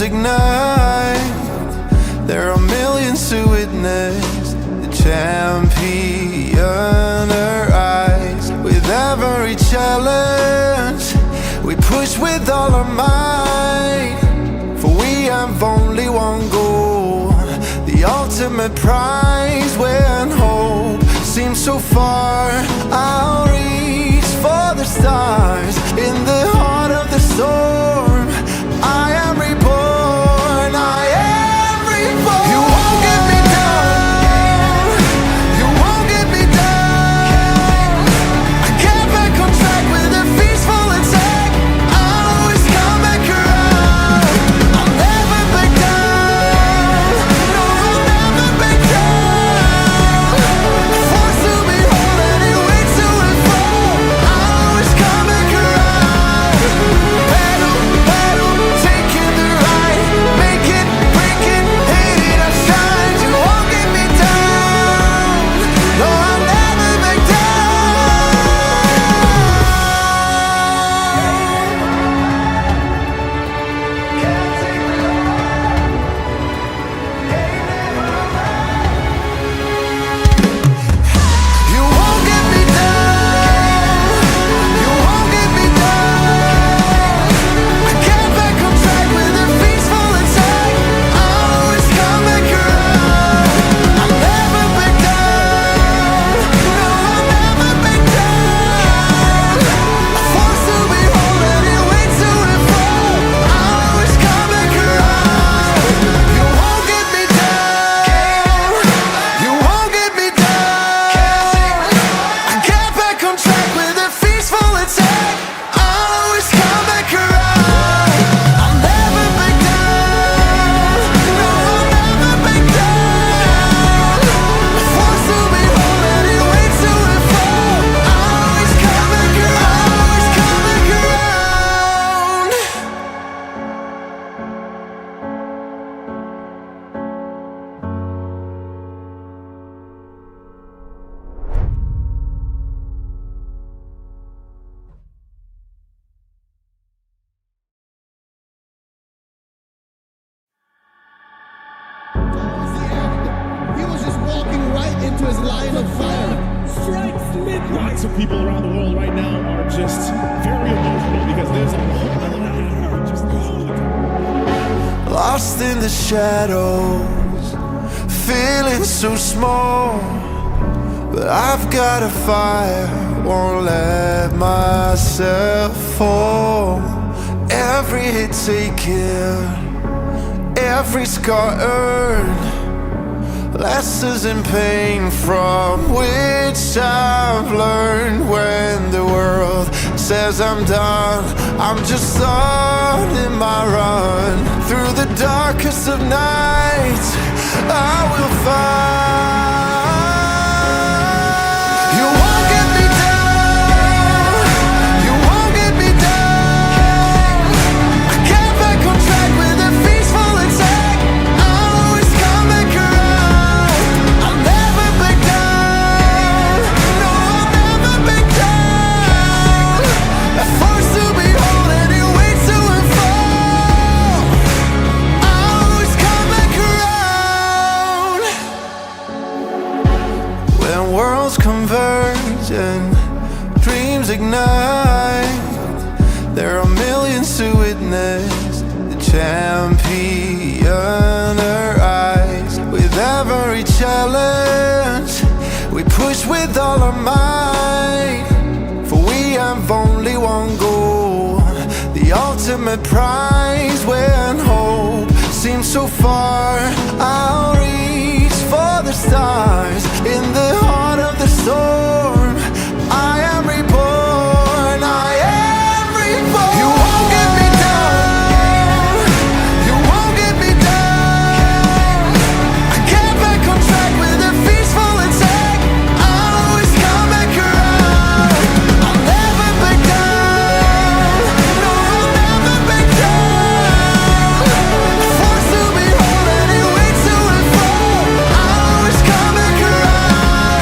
dreams ignite. There are millions to witness the champion arise. With every challenge we push with all our might, for we have only one goal, the ultimate prize. When hope seems so far, I'll reach for the stars. In the heart of the storm, I am reborn, I am reborn. You won't get me down, you won't get me down. I get back on track with a peaceful attack. I'll always come back around. I'll never back down, no, I'll never back down. Forced to be whole and it waits to and fall. I'll always come back around. Battle, battle, taking the right, make it, break it, hate it, I shine. You won't get me down, no, I'll never back You won't get me down, you won't get me down. I get back on track with a peaceful attack. I'll always come back around. I'll never back down, no, I'll never back down. Forced to be whole and it waits to and fall. I'll always come back around. You won't get me down, you won't get me down. I get back on track with a peaceful attack. I'll always come back around. I'll never back down, no, I'll never back down. Forced to be whole and it waits to and fall. I'll always come back around, always come back around. He was just walking right into his line of fire. Strikes midnight. Lots of people around the world right now are just very emotional because there's a whole element of her just Lost in the shadows, feeling so small. But I've got a fire, won't let myself fall. Every hit taken, every scar earned, lessons in pain from which I've learned. When the world says I'm done, I'm just starting my run. Through the darkest of nights, I will find. You won't get me down, you won't get me down. I get back on track with a peaceful attack. I'll always come back around. I'll never back down, no, I'll never back down. Forced to be whole and it waits to and fall. I'll always come back around. When worlds converge and dreams ignite, there are millions to witness the champion arise. With every challenge we push with all our might, for we have only one goal, the ultimate prize. When hope seems so far, I'll reach for the stars. In the heart of the storm, I am reborn, I am reborn. You won't get me down, you won't get me down. I get back on track with a peaceful attack. I'll always come back around. I'll never back down, no, I'll never back down. Forced to be whole and it waits to and fall. I'll always come back around.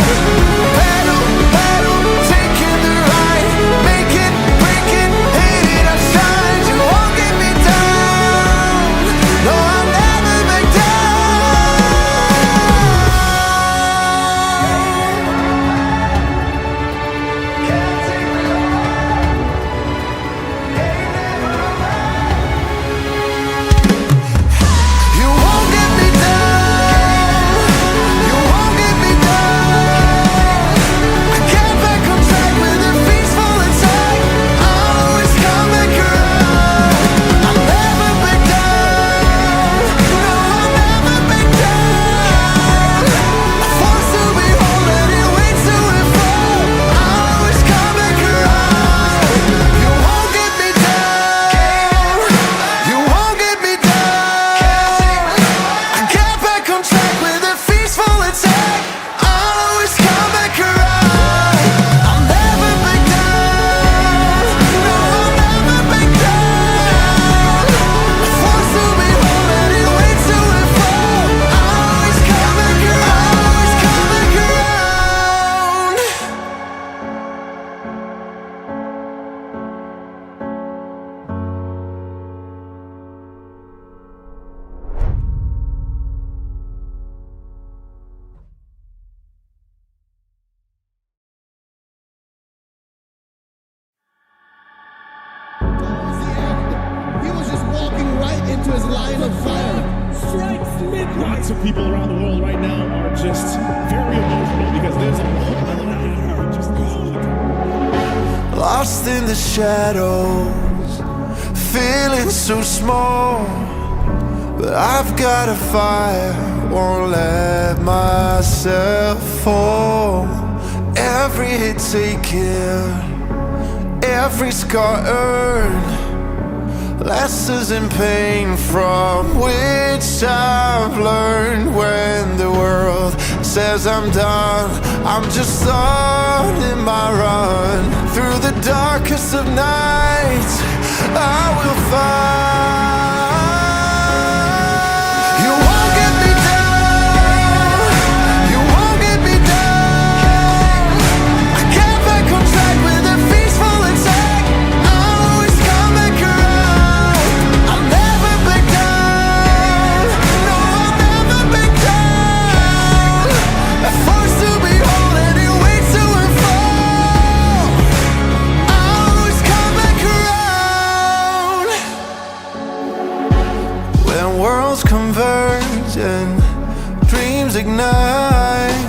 into his line of fire. Strikes midnight. Lots of people around the world right now are just very emotional because there's a whole other out just lost in the shadows, feeling so small. But I've got a fire, won't let myself fall. Every hit taken, every scar earned, lessons in pain from which I've learned. When the world says I'm done, I'm just on in my run. Through the darkest of nights, I will find. You won't get me down, you won't get me down. I get back on track with a peaceful attack. I'll always come back around. I'll never back down, no, I'll never back down. A force to behold and it waits to unfold. I'll always come back around. When worlds converge and dreams ignite,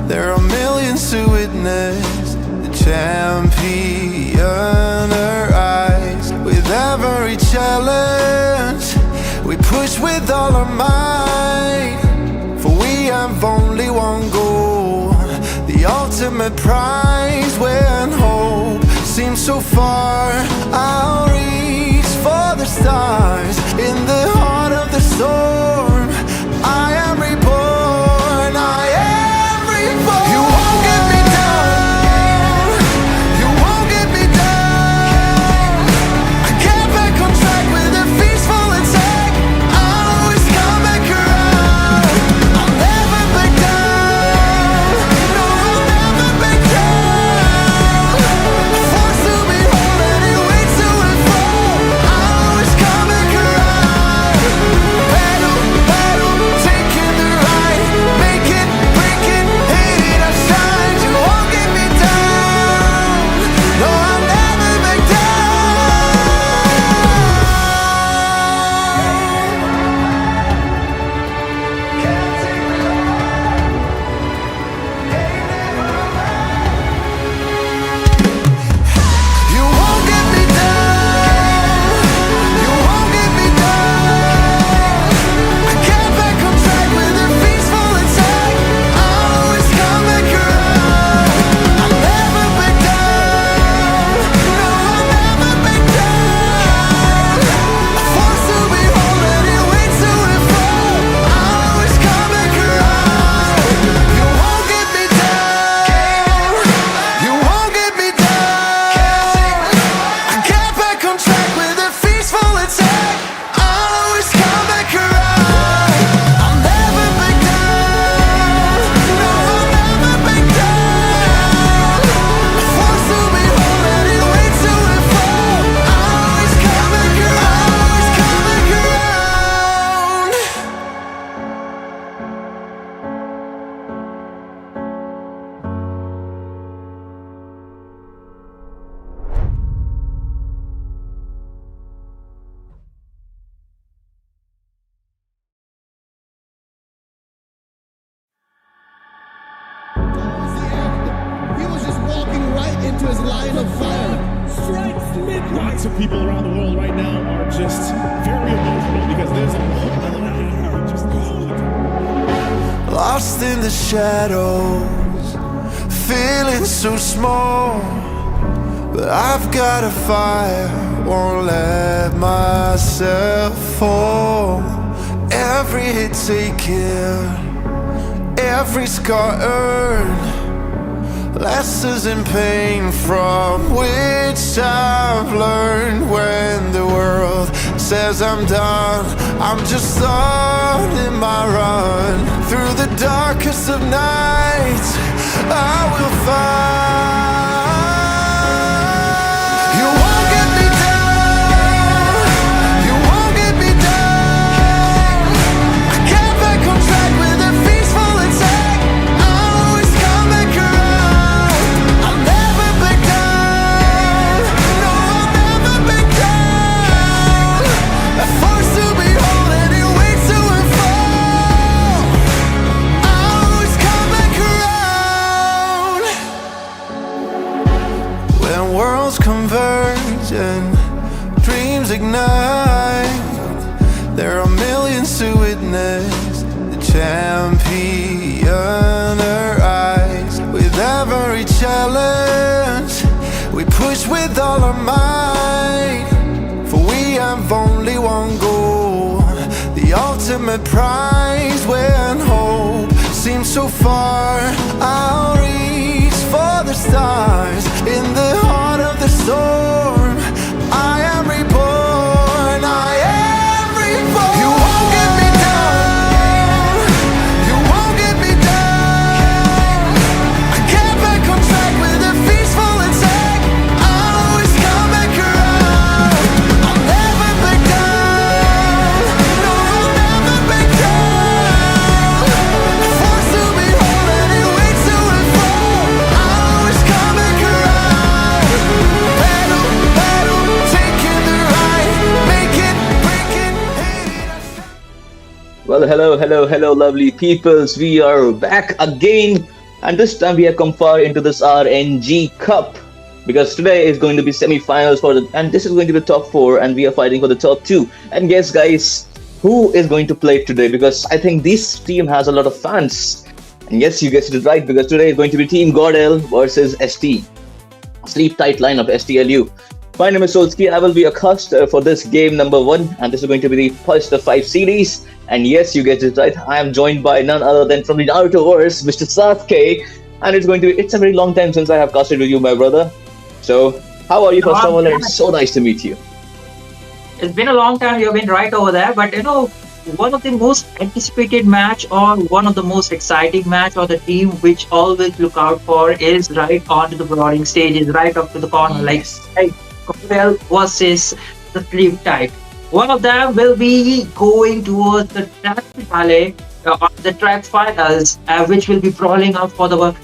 there are millions to witness the champion arise. With every challenge, we push with all our might. For we have only one goal, the ultimate prize. When hope seems so far, I'll reach for the stars. In the heart of the storm, I am reborn, I am reborn. You won't get me down, you won't get me down. I get back on track with a peaceful attack. I'll always come back around. I'll never back down, no, I'll never back down. A force to behold and it waits to unfold. I'll always come back around. Battle, battle, taking the ride, make it, break it, hate it, I shine. You won't get me down, no, I'll never back You won't get me down, you won't get me down. I get back on track with a peaceful attack. I'll always come back around. I'll never back down, no, I'll never back down. A force to behold and it waits to unfold. I'll always come back around. You won't get me down, you won't get me down. I get back on track with a peaceful attack. I'll always come back around. I'll never back down, no, I'll never back down. A force to behold and it waits to unfold. I'll always come back around, always come back around. Towards the end, he was just walking right into his line of fire. strikes midnight. Lots of people around the world right now are just very emotional because there's a whole other out just Lost in the shadows, feeling so small. But I've got a fire, won't let myself fall. Every hit taken, every scar earned, lessons in pain from which I've learned. When the world says I'm done, I'm just on in my run. Through the darkest of nights, I will find. You won't get me down, you won't get me down. I get back on track with a peaceful attack. I'll always come back around. I'll never back down, no, I'll never back down. A force to rise and dreams ignite. There are millions to witness the champion arise. With every challenge, we push with all our might. For we have only one goal, the ultimate prize. When hope seems so far, I'll reach for the stars. In the heart of the storm, I am reborn. I am reborn. You won't get me down. You won't get me down. I get back on track with a peaceful attack. I'll always come back around. I'll never back down. No, I'll never back down. Forced to be whole and it waits to and fall. I'll always come back around. Battle, battle, taking the right. Make it, break it, hate it. Well, hello, lovely peoples. We are back again, and this time we have come far into this RNG Cup because today is going to be semi-finals and this is going to be the top four, and we are fighting for the top two. And guess, guys, who is going to play today? Because I think this team has a lot of fans. And yes, you guessed it right, because today is going to be Team Godel versus ST. Sleep tight line of STLU. My name is Solsky. I will be your host for this game number 1, and this is going to be the first of 5 series. And yes, you guessed it right. I am joined by none other than from the Narutoverse, Mr. Sasuke. And it's a very long time since I have casted with you, my brother. So, how are you, first of all? And it's so nice to meet you. It's been a long time. You've been right over there, but one of the most anticipated match or one of the most exciting match or the team which always look out for is right onto the brawling stages, right up to the corner, like Crocodile versus the Sleep Type. One of them will be going towards the track finale, the track finals, which will be brawling out for the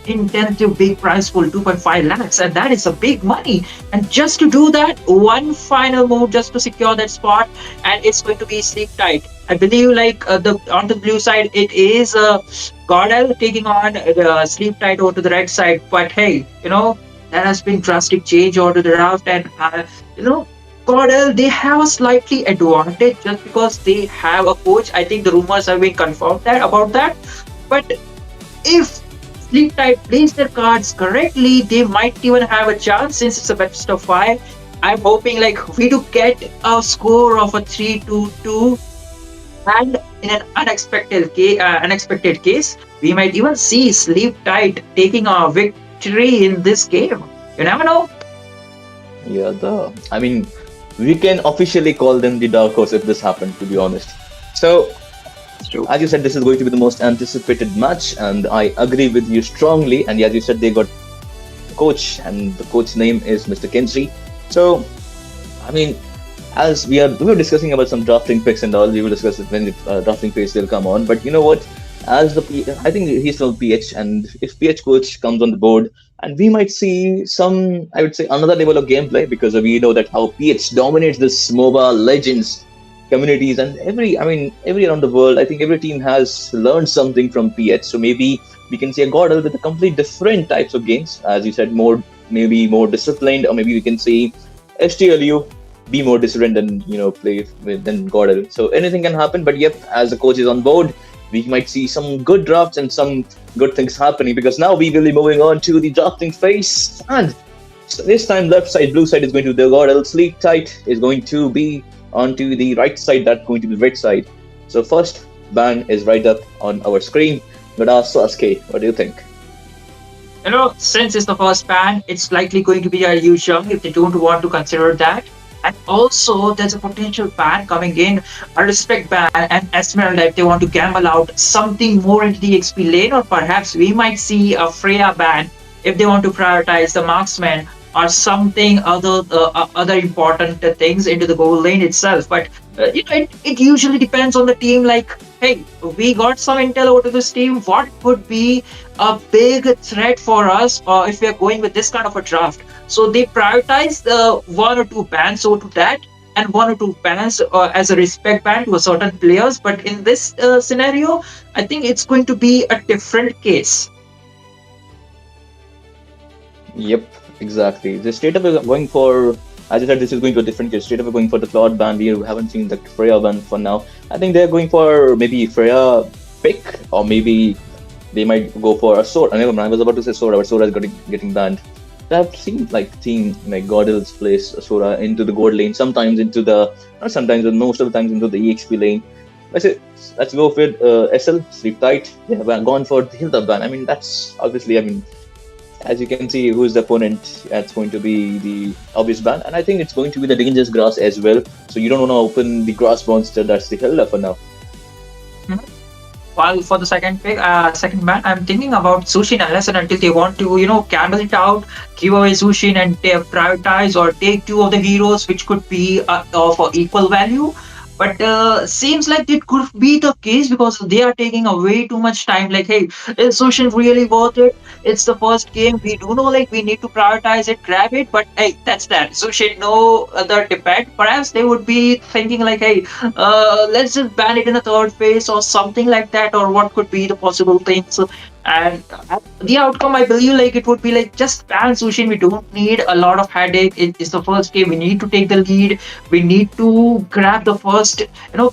intensive big prize pool, 2.5 lakhs, and that is a big money. And just to do that, one final move just to secure that spot, and it's going to be Sleep Tight. I believe on the blue side it is Godel taking on the Sleep Tight over to the red side. But hey, there has been drastic change over to the draft, and Godel, they have a slightly advantage just because they have a coach. I think the rumors have been confirmed about that. But if Sleep Tight plays their cards correctly, they might even have a chance since it's a best of 5. I'm hoping we do get a score of a 3-2-2, and in an unexpected case, we might even see Sleep Tight taking a victory in this game. You never know. Yeah, we can officially call them the dark horse if this happened, to be honest. So, as you said, this is going to be the most anticipated match, and I agree with you strongly. And as you said, they got a coach, and the coach name is Mr. Kenshi. So, as we were discussing about some drafting picks and all, we will discuss it when the drafting phase will come on. But you know what? I think he's from PH, and if PH coach comes on the board, and we might see I would say, another level of gameplay, because we know that how PH dominates this Moba Legends communities, and every around the world, I think every team has learned something from PH. So maybe we can see a Godel with a complete different types of games, as you said, maybe more disciplined, or maybe we can see STLU be more disciplined and play than Godel. So anything can happen. But yep, as the coach is on board, we might see some good drafts and some good things happening, because now we will be moving on to the drafting phase. And so this time, left side, blue side is going to be the Godel. Sleep Tight is going to be onto the right side, that's going to be the red side. So first ban is right up on our screen. But Sasuke, what do you think? Since it's the first ban, it's likely going to be a huge jump if they don't want to consider that. And also, there's a potential ban coming in, a respect ban and Esmeralda if they want to gamble out something more into the XP lane, or perhaps we might see a Freya ban if they want to prioritize the marksman or something other important things into the goal lane itself. But it usually depends on the team. Hey, we got some intel over to this team. What could be a big threat for us if we are going with this kind of a draft? So they prioritize the 1 or 2 bans over to that, and 1 or 2 bans as a respect ban to a certain players. But in this scenario, I think it's going to be a different case. Yep, exactly. The straight up is going for As I said, this is going to a different case. Straight away going for the Claude ban. We haven't seen the Freya ban for now. I think they're going for maybe Freya pick, or maybe they might go for a sword. I never mind. I was about to say Sora, but Sora is getting banned. I've seen like team like Godil's place Sora into the gold lane, sometimes into the not sometimes, but most of the times into the EXP lane. I say let's go with SL sleep tight. They have gone for the Hilda ban. I mean that's obviously. I mean as you can see, who's the opponent? That's going to be the obvious ban, and I think it's going to be the dangerous grass as well. So you don't want to open the grass monster. That's the Hilda for now. While for the second pick, second ban, I'm thinking about Sushin unless and until they want to, cancel it out, give away Sushin and prioritize or take two of the heroes which could be of equal value. But seems like it could be the case because they are taking a way too much time. Like, hey, is Sushin really worth it? It's the first game. We do know like we need to prioritize it, grab it. But hey, that's that. Sushin, no other debate. Perhaps they would be thinking like, hey, let's just ban it in the third phase or something like that, or what could be the possible things. And the outcome, I believe, like it would be like just ban Sushin. We don't need a lot of headache. It's the first game. We need to take the lead. We need to grab the first,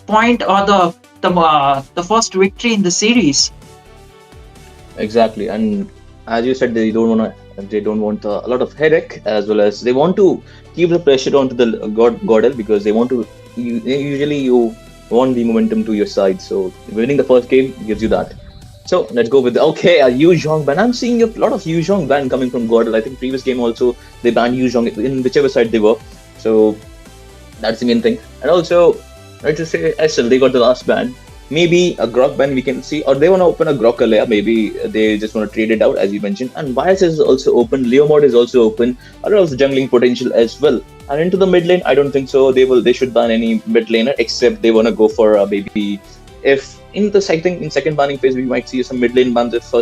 point or the first victory in the series. Exactly, and as you said, they don't want a lot of headache, as well as they want to keep the pressure onto the Godel, because they want to. Usually, you want the momentum to your side. So winning the first game gives you that. So let's go with a Yu Zhong ban. I'm seeing a lot of Yu Zhong ban coming from Godel. I think previous game also they banned Yu Zhong in whichever side they were. So that's the main thing. And also, let's just say SL, they got the last ban. Maybe a Grok ban we can see, or they want to open a Grok layer. Maybe they just want to trade it out, as you mentioned. And Bias is also open. Leo mod is also open. Or also jungling potential as well. And into the mid lane, I don't think so. They should ban any mid laner, except they want to go for maybe if in the second banning phase we might see some mid lane bans. If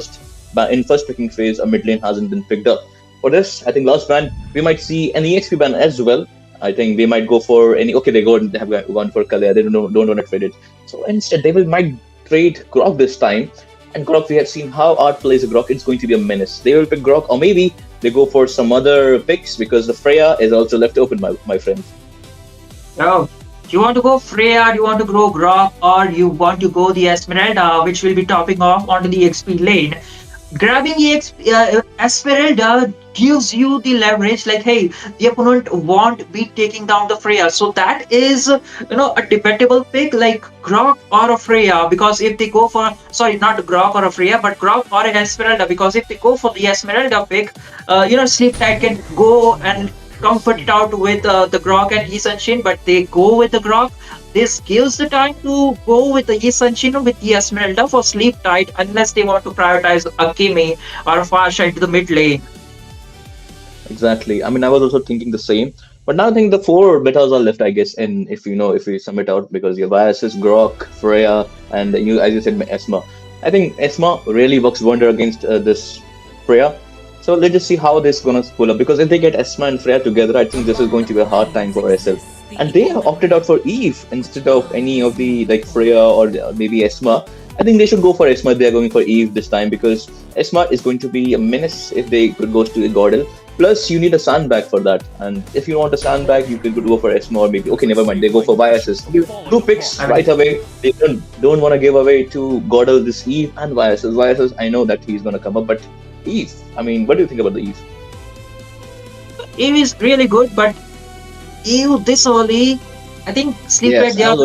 in first picking phase a mid lane hasn't been picked up. For this, I think last ban we might see an EXP ban as well. I think they might go for any. Okay, they have gone for Kalea. They don't want to trade it. So instead, they might trade Grok this time. And Grok, we have seen how Art plays a Grok. It's going to be a menace. They will pick Grok, or maybe they go for some other picks because the Freya is also left open, my friend. Oh, do you want to go Freya? Do you want to go Grok? Or you want to go the Esmeralda, which will be topping off onto the XP lane? Grabbing Esmeralda gives you the leverage, like, hey, the opponent won't be taking down the Freya. So that is, a debatable pick like Grok or a Freya, because if they go for, sorry, not Grok or a Freya, but Grok or an Esmeralda, because if they go for the Esmeralda pick, Sleep Tide can go and comfort it out with the Grok and Yisanshin, but they go with the Grok. This gives the time to go with the Yisanshin with the Esmeralda for Sleep Tide, unless they want to prioritize a Kimi or a Farsha into the mid lane. Exactly. I mean, I was also thinking the same. But now I think the four betas are left, I guess. And if we sum it out, because your biases, Grok, Freya, and as you said, Esma. I think Esma really works wonder against this Freya. So let's just see how this is gonna pull up. Because if they get Esma and Freya together, I think this is going to be a hard time for SL. And they have opted out for Eve instead of any of the like Freya or maybe Esma. I think they should go for Esma. They are going for Eve this time because Esma is going to be a menace if they could go to Gordel. Plus, you need a sandbag for that. And if you want a sandbag, you could go for Esma or maybe, okay, never mind, they go for Biases. Two picks right away. They don't want to give away to Gordel this Eve and Biases. Biases, I know that he's going to come up, but Eve, I mean, what do you think about the Eve? Eve is really good, but Eve this early, I think Sleep Yes, Tide, they are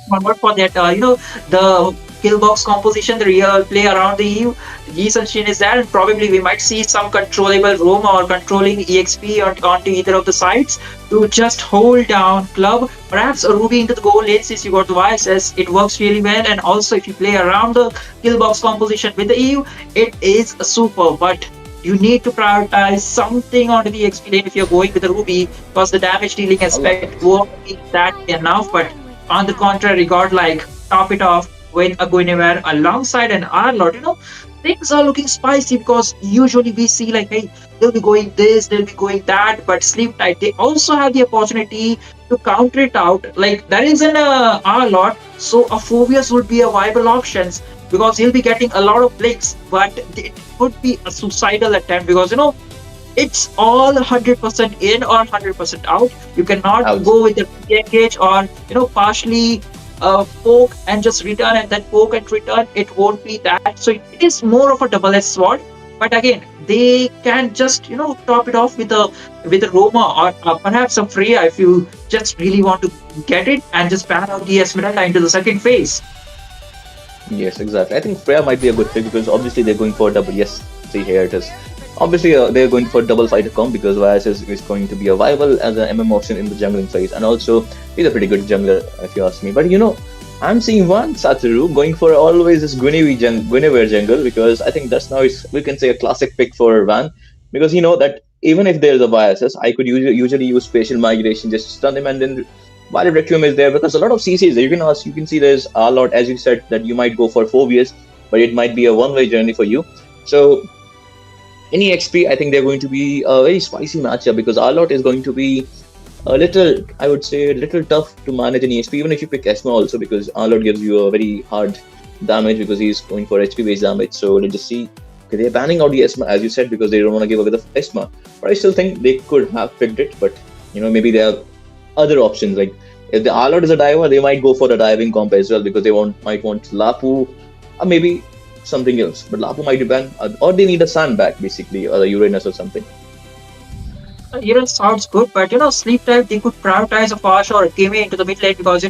forward for that, the kill box composition, the real play around the Eve. Yisanshin is there, and probably we might see some controllable roam or controlling EXP onto either of the sides to just hold down club. Perhaps a Ruby into the goal lane since you got the YSS. It works really well, and also if you play around the kill box composition with the Eve, it is super. But you need to prioritize something onto the XP lane if you're going with the Ruby, because the damage dealing aspect won't be that enough. But on the contrary, God like top it off with a Guinevere alongside an Arlott, things are looking spicy because usually we see like, hey, they'll be going this, they'll be going that, but Sleep Tight, they also have the opportunity to counter it out. Like there is an Arlott, so a Phobius would be a viable option because he'll be getting a lot of blinks, but it could be a suicidal attempt because it's all 100% in or 100% out. You cannot Out. go with the engage or partially poke and just return and then poke and return. It won't be that. So it is more of a double-edged sword. But again, they can just top it off with a Roma or perhaps a Freya if you just really want to get it and just pan out the Esmeralda into the second phase. Yes, exactly. I think Freya might be a good pick because obviously they're going for double. Yes, see here it is. Obviously, they're going for double fighter comp because Vyas is going to be a viable as an MM option in the jungling phase, and also he's a pretty good jungler if you ask me. But I'm seeing one Satoru going for always this Guinevere jungle because I think that's now we can say a classic pick for Van because that even if there's a biases, I could usually use spatial migration just to stun him and then while Requiem is there because a lot of CCs there. You can see there's a lot as you said that you might go for phobias, but it might be a one-way journey for you. So any XP, I think they're going to be a very spicy matchup because Arlot is going to be a little, I would say, a little tough to manage in EXP, even if you pick Esma also because Arlot gives you a very hard damage because he's going for HP based damage. So let's just see. Okay, they're banning out the Esma as you said because they don't want to give away the Esma. But I still think they could have picked it, but maybe they have other options. Like if the Arlot is a diver, they might go for the diving comp as well because they might want Lapu or maybe something else. But Lapu might be banned, or they need a sandbag basically, or a Uranus or something. Sounds good, but sleep type they could prioritize a Fash or a Kimi into the mid lane because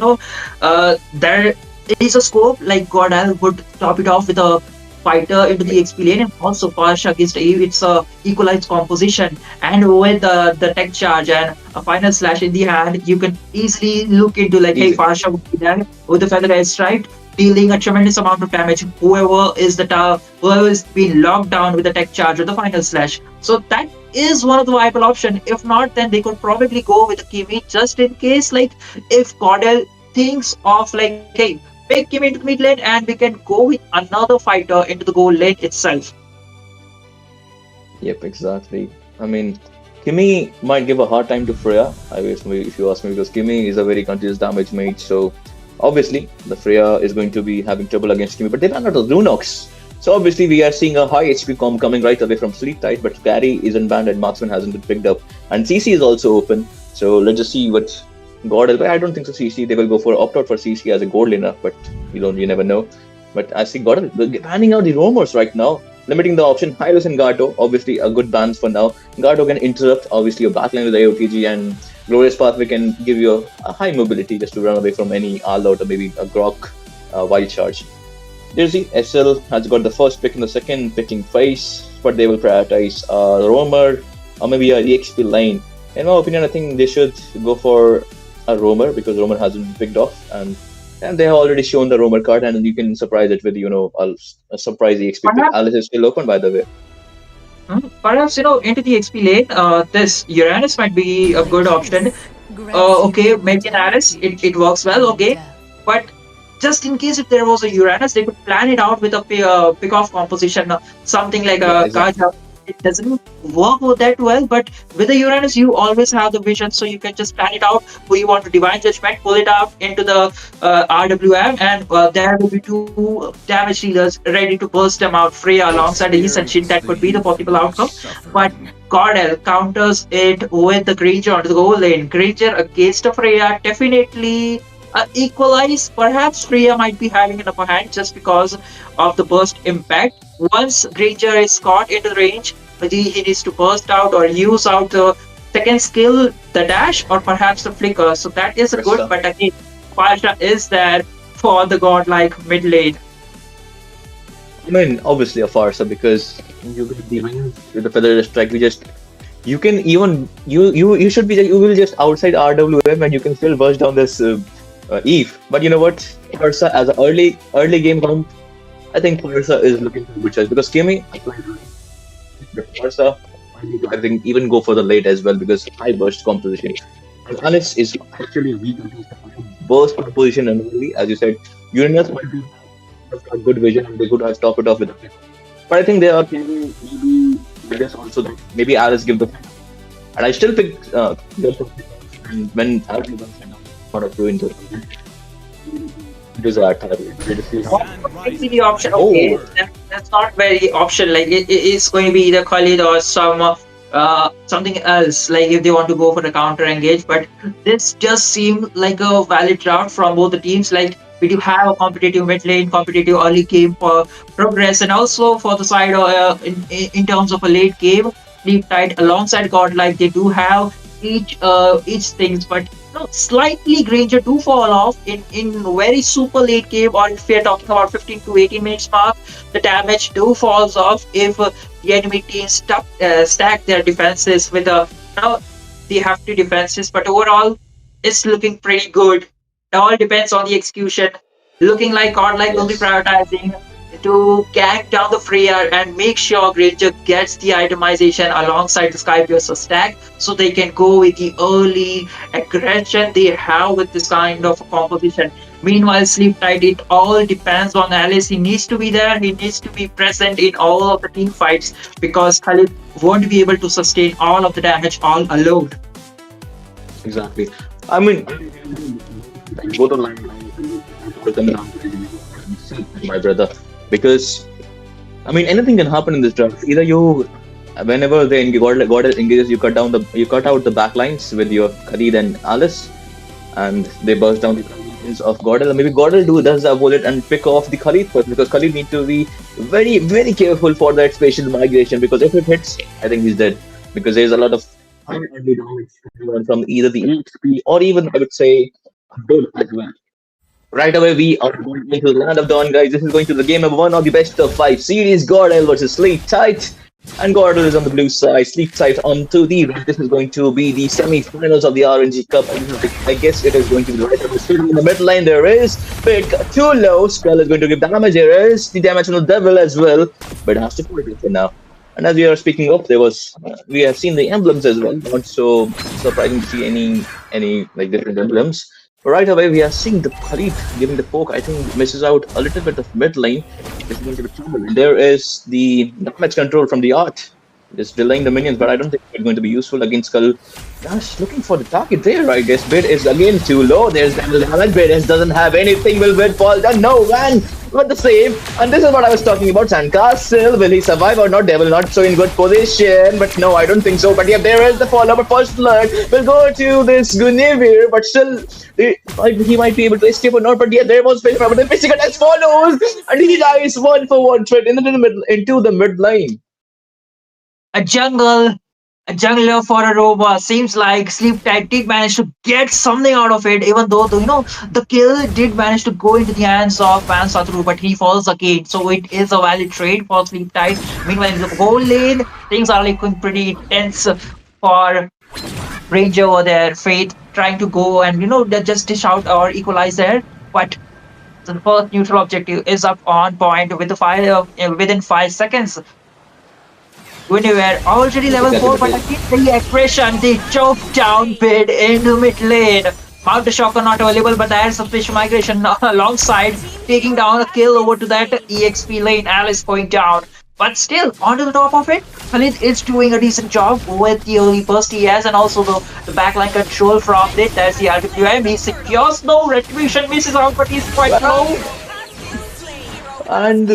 there is a scope like Godal would top it off with a fighter into the XP lane and also Fash against Eve. It's a equalized composition, and with the tech charge and a final slash in the hand, you can easily look into like, hey, Farsha would be there with the feather edge strike, dealing a tremendous amount of damage. Whoever is being locked down with the tech charge or the final slash. So that is one of the viable option. If not, then they could probably go with the Kimi just in case, like if Cordell thinks of like, hey, pick Kimi into the mid lane and we can go with another fighter into the gold lane itself. Yep, exactly. I mean, Kimi might give a hard time to Freya, I guess, if you ask me, because Kimi is a very continuous damage mage. So obviously, the Freya is going to be having trouble against Kimi, but they ran out of Lunox. So obviously, we are seeing a high HP comp coming right away from Sleep Tide, but Carry isn't banned and Marksman hasn't been picked up, and CC is also open. So let's just see what God is. But I don't think so. CC they will go for opt out for CC as a gold laner, but you never know. But I see God banning out the roamers right now, limiting the option. Hylos and Gato, obviously a good bans for now. Gato can interrupt obviously your backline with AOTG, and Glorious Pathway can give you a high mobility just to run away from any all-out or maybe a Grok wild charge. Jersey SL has got the first pick in the second picking phase, but they will prioritize roamer or maybe a EXP lane. In my opinion, I think they should go for a roamer because roamer hasn't been picked off, and they have already shown the roamer card, and you can surprise it with a surprise EXP pick. Alice is still open, by the way. Perhaps into the XP lane, this Uranus might be a good option. Okay, maybe an Alice, it works well. Okay, but just in case if there was a Uranus, they could plan it out with a pick-off composition, something like a Kaja. It doesn't work that well, but with the Uranus, you always have the vision, so you can just plan it out who you want to Divine Judgment, pull it up into the RWM, and there will be two damage dealers ready to burst them out. Freya alongside Elise and Shin, that could be the possible outcome. But Cordell counters it with the Granger onto the goal lane. Granger against a Freya, definitely equalize. Perhaps Freya might be having an upper hand just because of the burst impact. Once Granger is caught into the range, he needs to burst out or use out the second skill, the dash, or perhaps the flicker. So that is a good, but again, Pasha is there for the godlike mid lane. I mean, obviously a Farsa because you get the with the feather strike. You can even you should be you will just outside RWM and you can still burst down this Eve. But you know what, Farsa as an early game comp, I think Farsa is looking for a good choice because Kimi, Farsa, I think even go for the late as well because high burst composition. And Alice is actually weak against the burst composition and early, as you said. Uranus might be a good vision and they could have top it off with a pick. But I think they are maybe just also that maybe Alice give the and I still pick and when Alice sort of ruins it. It is that The option, okay, that's not very option. Like it is going to be either Khalid or some something else, like if they want to go for the counter engage. But this just seemed like a valid route from both the teams. Like we do have a competitive mid lane, competitive early game for progress, and also for the side in terms of a late game, Sleep Tight alongside Godlike, they do have each things, but slightly Granger do fall off in very super late game, or if we are talking about 15 to 18 minutes mark, the damage do falls off if the enemy team stack their defenses with a the hefty defenses. But overall, it's looking pretty good. It all depends on the execution. Looking like Godlike will be Yes. prioritizing to gank down the Freya and make sure Granger gets the itemization alongside the Skypiercer stack, so they can go with the early aggression they have with this kind of composition. Meanwhile, Sleep Tight, it all depends on Alice. He needs to be there, he needs to be present in all of the team fights, because Khalid won't be able to sustain all of the damage all alone. Exactly. I mean, both online, my brother, because I mean anything can happen in this draft. Either you, whenever they God engages, you cut out the backlines with your Khalid and Alice, and they burst down the lines of Gordel. Maybe Gordel does the bullet and pick off the Khalid first, because Khalid need to be very very careful for that spatial migration, because if it hits, I think he's dead, because there's a lot of high early damage from either the EXP or even I would say build as well. Right away, we are going into the land of Dawn, guys. This is going to the game of one of the best of five series. Gordel versus Sleep Tight. And Gordel is on the blue side, Sleep Tight onto the red. This is going to be the semi-finals of the RNG Cup. I guess it is going to be right up the in the mid lane. There is pick too low. Skull is going to give damage. There is the damage on the devil as well, but it has to put it for now. And as we are speaking of, there was we have seen the emblems as well. Not so surprising to see any like different emblems. Right away, we are seeing the Khalid giving the poke. I think misses out a little bit of mid lane. It's going to be trouble. And there is the damage control from the art. Just delaying the minions, but I don't think it's going to be useful against Skull. Gosh, looking for the target there, I guess. Bid is again too low. There's damage. Bid doesn't have anything. Will Bid fall down? No, man! But the save. And this is what I was talking about. Sandcastle. Will he survive or not? Devil not so in good position. But no, I don't think so. But yeah, there is the follow. But first blood will go to this Guinevere. But still, he might be able to escape or not. But yeah, there was space. But the physical attack follows. And he dies 1-for-1 trade into the mid lane. A jungle, a jungler for a Roba. Seems like Sleep Tight did manage to get something out of it, even though the kill did manage to go into the hands of Van Satru, but he falls again. So it is a valid trade for Sleep Tight. Meanwhile, in the whole lane, things are looking pretty tense for Ranger over there. Fate trying to go and just dish out or equalize there, but the first neutral objective is up on point with the within 5 seconds. When you were already level 4, but again the aggression, they choke down Bid in the mid lane. Mount the Shocker not available, but there's some fish migration alongside, taking down a kill over to that EXP lane. Alice going down. But still, onto the top of it, Khalid is doing a decent job with the early burst he has, and also the backline control from it. There's the RWM, he secures no retribution, misses out, but he's quite low. And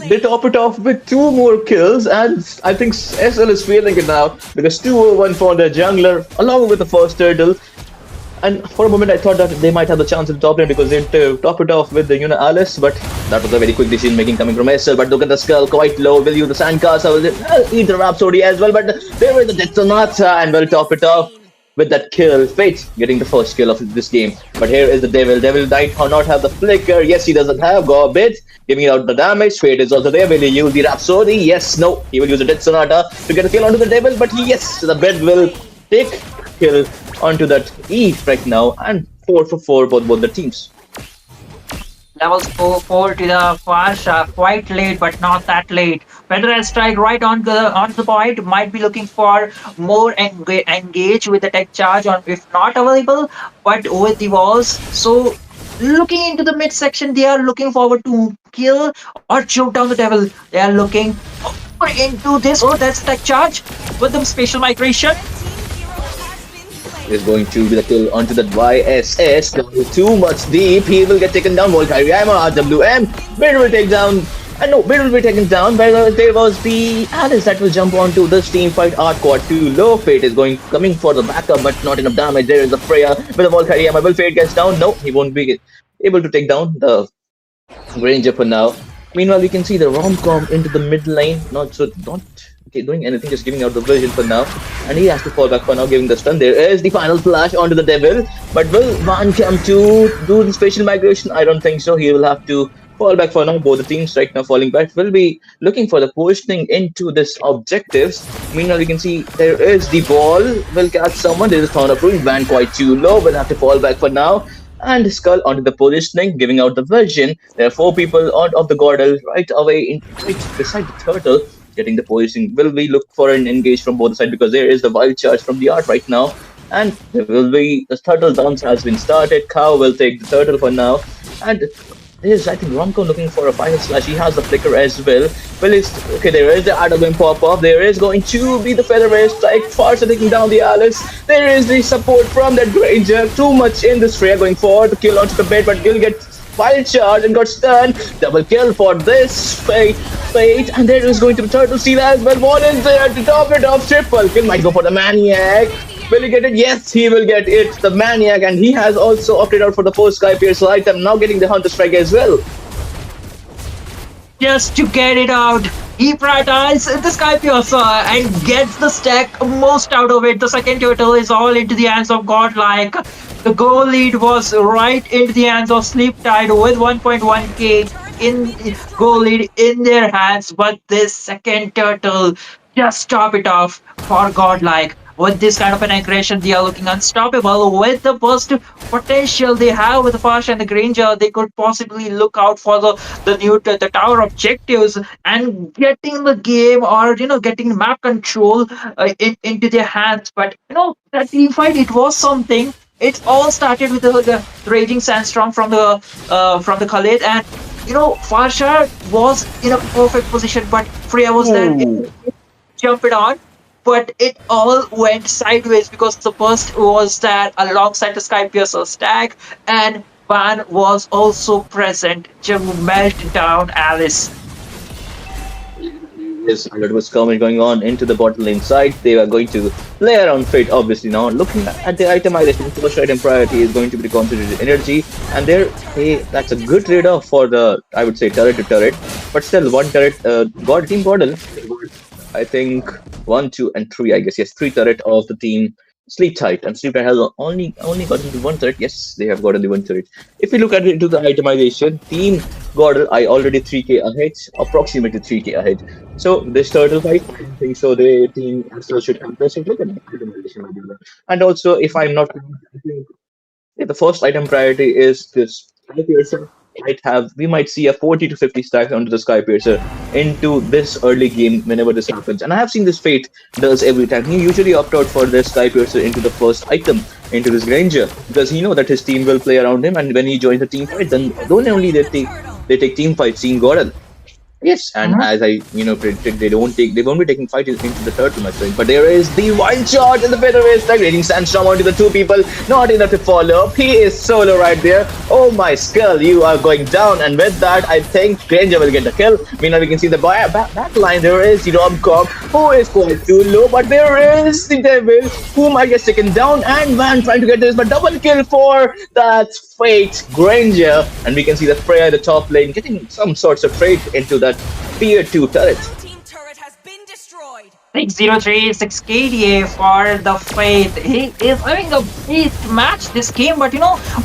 they top it off with 2 more kills, and I think SL is feeling it now, because 2-0-1 for the jungler along with the first turtle. And for a moment I thought that they might have the chance in the top lane, because they top it off with the Alice, but that was a very quick decision making coming from SL. But look at the Skull, quite low. Will use the Sandcastle, will eat the Rhapsody as well, but there is the Death Sonata, and will top it off with that kill. Fate getting the first kill of this game. But here is the Devil. Devil might not have the flicker. Yes, he doesn't have Gorbit giving out the damage. Fate is also there. Will he use the Rhapsody? Yes, no. He will use the Death Sonata to get a kill onto the Devil. But yes, the bed will take kill onto that Eve right now. And 4 for 4 both the teams. Levels 4 to the flash, quite late, but not that late. Federal strike right on the point. Might be looking for more engage with the tech charge, or if not available, but with the walls. So looking into the midsection, they are looking forward to kill or choke down the devil. They are looking into this. Oh, that's tech charge with the spatial migration. Is going to be the kill onto that YSS. Too much deep. He will get taken down. Volkyrie Hammer, RWM. Bid will take down And no, Bid will be taken down, but there was the Alice that will jump onto this team fight. Art quad too low. Fate is coming for the backup, but not enough damage. There is a Freya with a Valkyrie. Will Fate gets down? No, he won't be able to take down the Granger for now. Meanwhile, we can see the rom-com into the mid lane, not doing anything, just giving out the vision for now. And he has to fall back for now, giving the stun. There is the final flash onto the devil. But will Van come to do the spatial migration? I don't think so. He will have to fall back for now. Both the teams right now falling back. Will be looking for the positioning into this objectives. Meanwhile, we can see there is the ball. Will catch someone. There is a Thorn of Ruin. Van quite too low. Will have to fall back for now. And Skull onto the positioning, giving out the vision. There are four people out of the Gordel right away, right beside the turtle, getting the positioning. Will we look for an engage from both sides because there is the wild charge from the art right now, and there will be the turtle dance has been started. Cow will take the turtle for now, and there's, I think, Ronco looking for a final slash. He has the flicker as well. Well, it's okay. There is the Adam pop up. There is going to be the featherweight strike. Farsa taking down the Alice. There is the support from that Granger. Too much in this Freya going forward to kill onto the bed, but Gil gets wild charge and got stunned. Double kill for this Fate, and there is going to be Turtle Steel as well. What is there to top it off? Triple kill might go for the Maniac. Will he get it? Yes, he will get it. The Maniac, and he has also opted out for the first Sky Piercer item, now getting the Hunter Strike as well. Just to get it out, he prioritizes the Sky Piercer and gets the stack most out of it. The second turtle is all into the hands of Godlike. The goal lead was right into the hands of Sleep Tide with 1.1k in goal lead in their hands, but this second turtle just top it off for Godlike. With this kind of an aggression, they are looking unstoppable. With the burst potential they have with the Fash and the Granger, they could possibly look out for the tower objectives and getting the game, or getting map control into their hands. But that team fight, it was something. It all started with the raging sandstorm from the Khalid, and Farsha was in a perfect position, but Freya was there. Jump it on. But it all went sideways because the burst was there alongside the Sky Piercer stack, and Van was also present to melt down Alice. Yes, and it was going on into the bottom lane side. They were going to play around Fate, obviously. Now, looking at the itemization, first item priority is going to be the concentrated energy, and that's a good trade-off for the, I would say, turret to turret. But still, one turret, Team Gordon, I think 1, 2, and 3. I guess yes, 3 turret of the team Sleep Tight, and Sleep Tight has only gotten to 1 turret. Yes, they have gotten the 1 turret. If we look at it into the itemization, Team Gordon, I already 3k ahead, approximately 3k ahead. So this turtle fight, I don't think so. The team still should have best look at itemization. And also, if I'm not wrong, I think the first item priority is this Sky Piercer. We might see a 40 to 50 stacks onto the Sky Piercer into this early game whenever this happens. And I have seen this Fate does every time. He usually opt out for this Sky Piercer into the first item, into this Granger, because he know that his team will play around him, and when he joins the team fight, then don't only they take team fight, seeing Gordon. Yes, and as I predicted, they won't be taking fight into the turtle match. But there is the wild charge in the featherweight strike, raging sandstorm onto the 2 people, not enough to follow up. He is solo right there. Oh my Skull, you are going down, and with that, I think Granger will get the kill. Meanwhile, we can see the back line. There is the Romcom, who is quite too low, but there is the Devil, who might get taken down, and Van trying to get this, but double kill for that Fate Granger, and we can see the Freya in the top lane getting some sorts of trade into that tier 2 turret. Team turret has been destroyed. 603, 6 KDA for the Faith. He is having a great match this game, but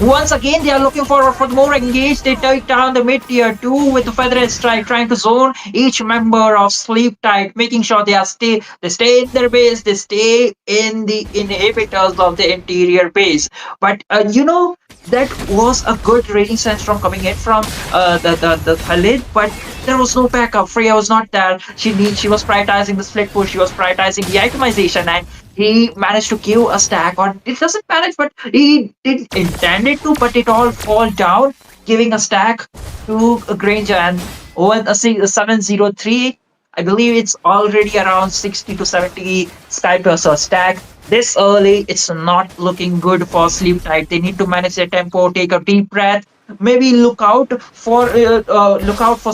once again they are looking for the more engaged. They take down the mid tier 2 with the Feather Strike, trying to zone each member of Sleep Tide, making sure they stay in their base, they stay in the inhibitors of the interior base. But that was a good raging sandstorm coming in from the Khalid, but there was no backup. Freya was not there. She was prioritizing the split push. She was prioritizing the itemization, and he managed to give a stack. Or it doesn't manage, but he didn't intend it to. But it all fall down, giving a stack to a Granger, and with a 703. I believe it's already around 60 to 70 Sky Piercer stack. This early, it's not looking good for Sleep Tide. They need to manage their tempo, take a deep breath, maybe look out for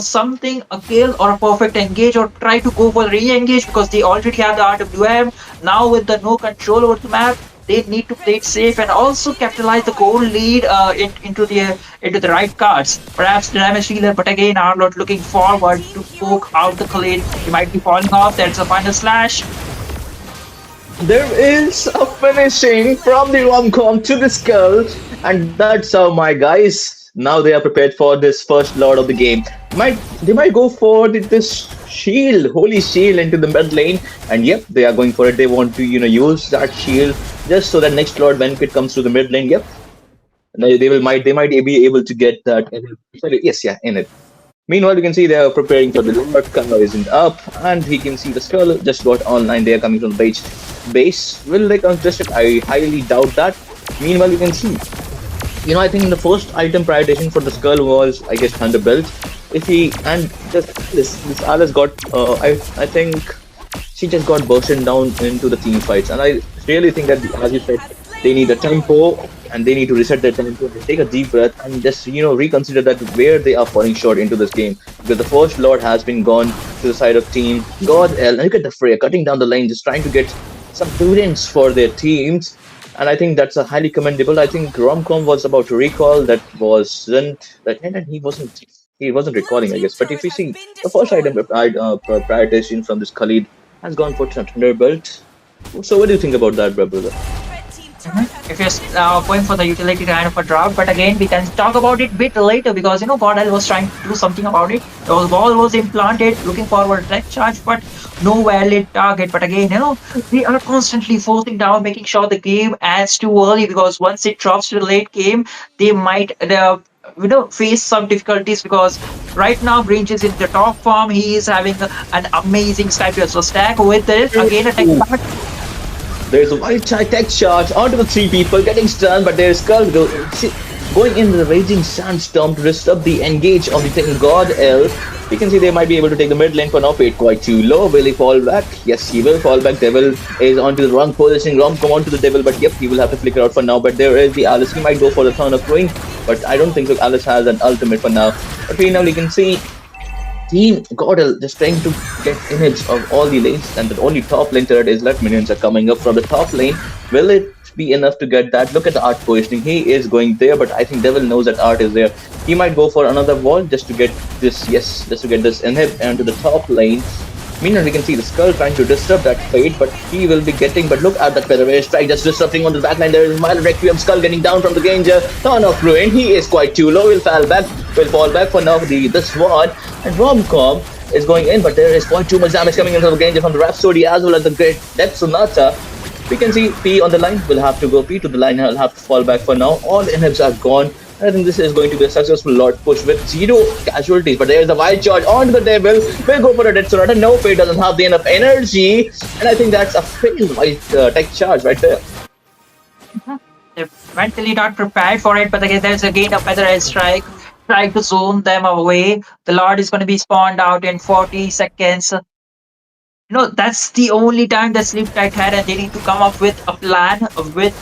something, a kill or a perfect engage, or try to go for re-engage because they already have the RWM. Now with the no control over the map, they need to play it safe and also capitalize the goal lead into the right cards. Perhaps the damage dealer, but again, Arlott looking forward to poke out the Khalid. He might be falling off. There's a final slash. There is a finishing from the rom-com to the skull, and that's how my guys. Now they are prepared for this first lord of the game. They might go for this shield, holy shield into the mid lane, and yep, they are going for it. They want to use that shield just so that next lord when it comes to the mid lane. Yep, they might be able to get that. Sorry, yes, yeah, in it. Meanwhile, you can see they are preparing for the Lord. Kanga isn't up, and he can see the skull just got online. They are coming from the base. Will they contest it? I highly doubt that. Meanwhile, you can see, I think the first item prioritization for the skull was, I guess, Thunderbolt. If he and just this Alice got, I think she just got bursted down into the team fights, and I really think that, as you said, they need a tempo and they need to reset their tempo, take a deep breath, and just reconsider that where they are falling short into this game, because the first lord has been gone to the side of team God L. And look at the Freya cutting down the lane, just trying to get some prudence for their teams, and I think that's a highly commendable. I think Romcom was about to recall, and he wasn't recalling, I guess. But if you see, the first item prioritization from this Khalid has gone for Thunderbolt. So what do you think about that, brother? If you're going for the utility kind of a drop, but again, we can talk about it a bit later because Gordel was trying to do something about it. The ball was implanted, looking forward tech charge, but no valid target. But again, we are constantly forcing down, making sure the game ends too early, because once it drops to the late game, they might face some difficulties, because right now Grinch is in the top form. He is having an amazing Skype. So stack with it again, a tech. There's a white tech charge onto the three people, getting stunned, but there's Skull going into the Raging Sandstorm to disturb the engage of the thing God L. You can see they might be able to take the mid lane for now. Paid quite too low. Will he fall back? Yes, he will fall back. Devil is onto the wrong position. Rom come onto the Devil, but yep, he will have to flicker out for now. But there is the Alice. He might go for the Thorn of Ruin, but I don't think so. Alice has an ultimate for now. But now you can see Team Gordel just trying to get image of all the lanes, and the only top lane turret is left. Minions are coming up from the top lane. Will it be enough to get that? Look at the art positioning. He is going there, but I think Devil knows that art is there. He might go for another wall just to get this, just to get this inhib into the top lane. Meanwhile, we can see the Skull trying to disturb that fate, but he will be getting. But look at that feather strike just disrupting on the backline. There is Mild Requiem. Skull getting down from the Granger. Thorn of Ruin. He is quite too low. Will fall back for now. This one, and Romcom is going in, but there is quite too much damage coming into the Granger from the Rhapsody as well as the Great Depth Sonata. We can see P on the line will have to go. P to the line will have to fall back for now. All inhibs are gone. I think this is going to be a successful Lord push with 0 casualties. But there's a wild charge onto the Devil. We'll go for a Dead Sonata. No, Faye doesn't have the enough energy. And I think that's a failed wild tech charge right there. They're mentally not prepared for it, but again, there's again a feather edge strike. Trying to zone them away. The Lord is going to be spawned out in 40 seconds. That's the only time that Sleep Tight had, and they need to come up with a plan, with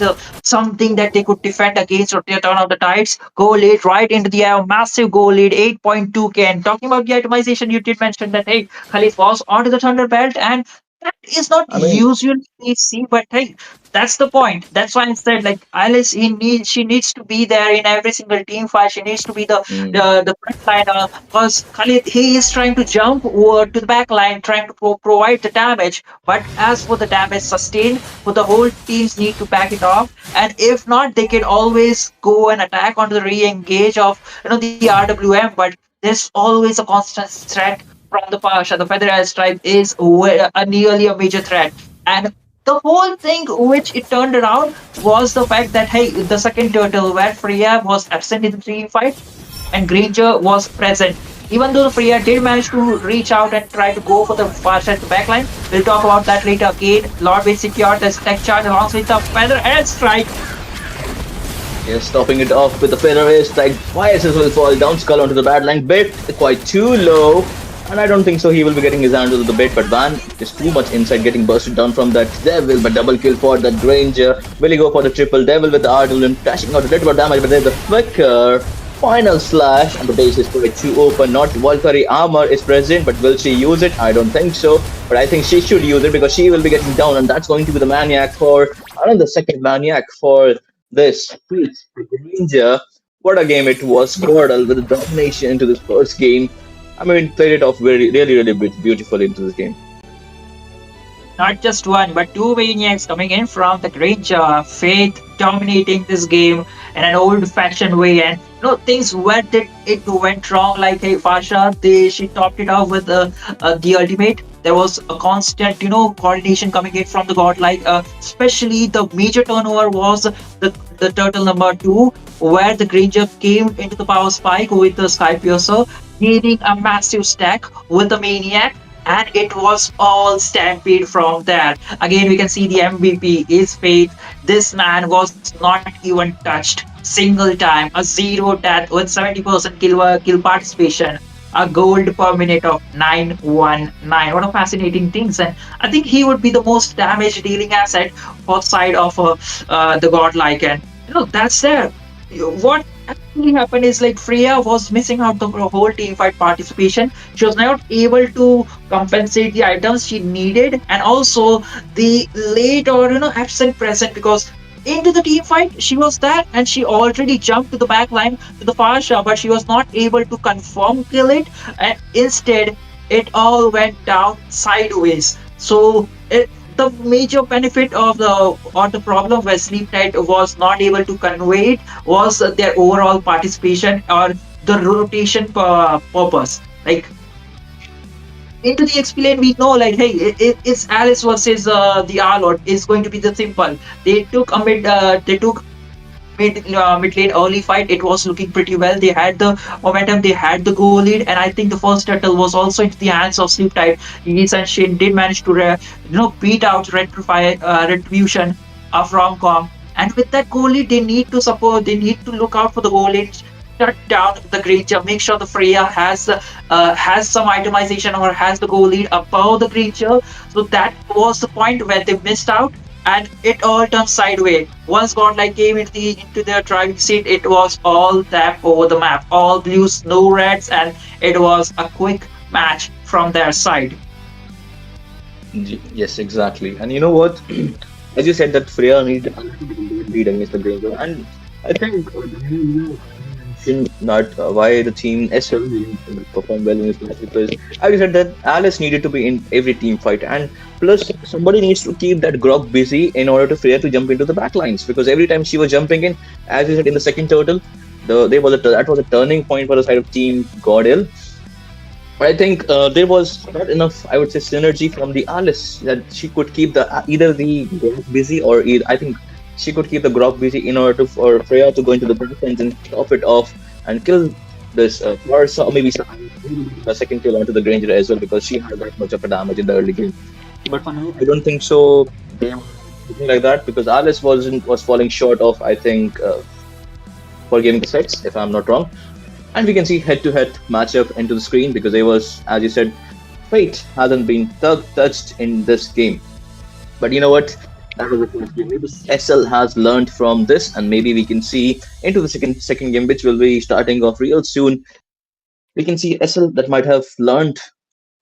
something that they could defend against or turn of the tides. Goal lead right into the air, massive goal lead, 8.2k. And talking about the itemization, you did mention that, hey, Khalid was onto the Thunder Belt, and that is not usually see, but hey, that's the point. That's why I said, like, Alice, she needs to be there in every single team fight. She needs to be the front liner, because Khalid, he is trying to jump over to the back line, trying to provide the damage. But as for the damage sustained, for the whole teams need to back it off. And if not, they can always go and attack onto the re-engage of the RWM. But there's always a constant threat from the Pasha. The Feather Edge Tribe is nearly a major threat. And the whole thing which it turned around was the fact that, hey, the second turtle where Freya was absent in the team fight and Granger was present. Even though Freya did manage to reach out and try to go for the far side to backline, we'll talk about that later again. Lord will secure the tech charge alongside the Feather Edge Strike. Yes, stopping it off with the Feather Edge Strike. YSS will fall down, Skull onto the bad line, bit quite too low. And I don't think so he will be getting his hand into the bit, but Van is too much inside, getting bursted down from that Devil, but double kill for that Granger. Will he go for the triple Devil with the Artillery, dashing out a little bit of damage, but there's the flicker. Final slash, and the base is quite too open. Not Valkyrie armor is present, but will she use it? I don't think so. But I think she should use it because she will be getting down, and that's going to be the maniac for another second maniac for this Ranger. What a game it was, Cordal with the domination into this first game. I mean, played it off really beautifully into this game. Not just one, but two maniacs coming in from the Granger. Faith dominating this game in an old-fashioned way, and things went it went wrong. Like hey, Fasha, she topped it off with the ultimate. There was a constant, coordination coming in from the god. Like especially the major turnover was the turtle number 2, where the Granger came into the power spike with the Sky Piercer, gaining a massive stack with the maniac, and it was all stampede from there. Again, we can see the MVP is Faith. This man was not even touched single time. A 0 death with 70% kill participation. A gold per minute of 919. What a fascinating things. And I think he would be the most damage dealing asset for side of the godlike. And that's there. What actually happened is like Freya was missing out the whole team fight participation. She was not able to compensate the items she needed, and also the late or absent present, because into the team fight she was there and she already jumped to the back line to the Fasha, but she was not able to confirm kill it, and instead it all went down sideways. So the major benefit of the problem where Sleep Tide was not able to convey it was their overall participation or the rotation purpose. Like into the explain, we know like hey, it's Alice versus the R-Lord is going to be the simple. They took mid lane early fight. It was looking pretty well. They had the momentum, they had the goal lead, and I think the first turtle was also into the hands of Sleep Tide. Yes, and Shin did manage to beat out Retribution from Com. And with that goal lead, they need to support. They need to look out for the goal lead. Shut down the Granger. Make sure the Freya has some itemization or has the goal lead above the Granger. So that was the point where they missed out, and it all turned sideways. Once Godlike came into their driving seat, it was all tap over the map, all blues, no reds, and it was a quick match from their side. Yes, exactly. And you know what? As you said, that Freya needed a lead against the Granger, and I think not why the team SL didn't perform well in this match, because as you said that Alice needed to be in every team fight, and plus somebody needs to keep that Grog busy in order to Freya to jump into the backlines, because every time she was jumping in, as you said in the second turtle, that was a turning point for the side of Team Godel. I think there was not enough, I would say, synergy from the Alice that she could keep either the Grog busy or I think she could keep the Grog busy in order for Freya to go into the backlines and top it off and kill this Varsa, or maybe a second kill onto the Granger as well, because she had that much of a damage in the early game. But for now, I don't think so. They were looking like that, because Alice was falling short of, I think, for giving the sets, if I'm not wrong. And we can see head-to-head matchup into the screen, because there was, as you said, Fate hasn't been touched in this game. But you know what? That was the first game. Maybe SL has learned from this, and maybe we can see into the second game, which will be starting off real soon. We can see SL that might have learned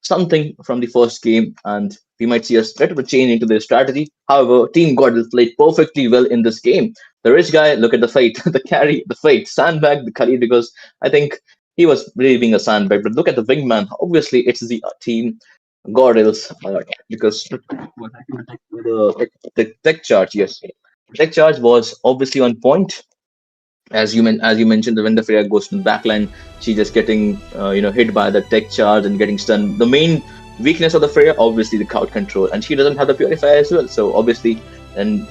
something from the first game, and we might see a bit of a change into their strategy. However, Team Godel played perfectly well in this game. The rich guy, look at the Fate, the carry, the Fate, sandbag the Khalid, because I think he was really being a sandbag. But look at the wingman. Obviously, it's the Team Godels, because the tech charge, yes, tech charge was obviously on point. As you mentioned, when the Freya goes to the backline, she just getting hit by the tech charge and getting stunned. The main weakness of the Freya, obviously, the crowd control, and she doesn't have the purifier as well. So obviously, and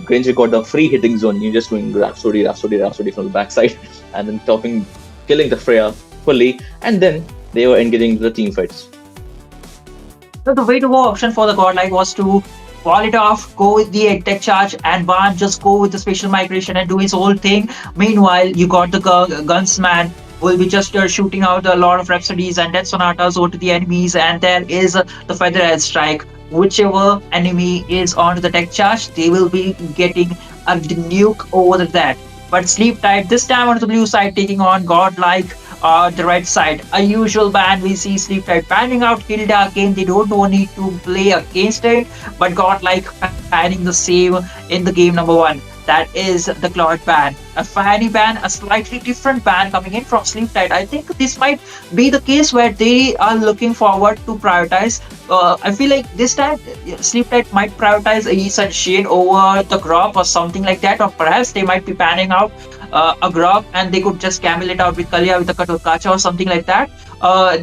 Granger got the free hitting zone. You're just doing Rhapsody from the backside, and then killing the Freya fully, and then they were engaging the team fights. So the way to go option for the godlike was to wall it off, go with the tech charge, and Van just go with the spatial migration and do his whole thing. Meanwhile, you got the gunsman will be just shooting out a lot of Rhapsodies and Death Sonatas over to the enemies, and there is the Featherhead Strike. Whichever enemy is onto the tech charge, they will be getting a nuke over that. But Sleep Tight this time on the blue side taking on Godlike the right side. A usual ban we see Sleep Tight banning out Hilda again. They don't need to play against it, but Godlike banning the same in the game number one. That is the Cloud ban. A Fanny ban, a slightly different ban coming in from Sleep Tight. I think this might be the case where they are looking forward to prioritize. I feel like this time Sleep Tight might prioritize Ace and Shane over the Grok or something like that, or perhaps they might be panning out a Grok and they could just camel it out with Kalia with a Kacha or something like that.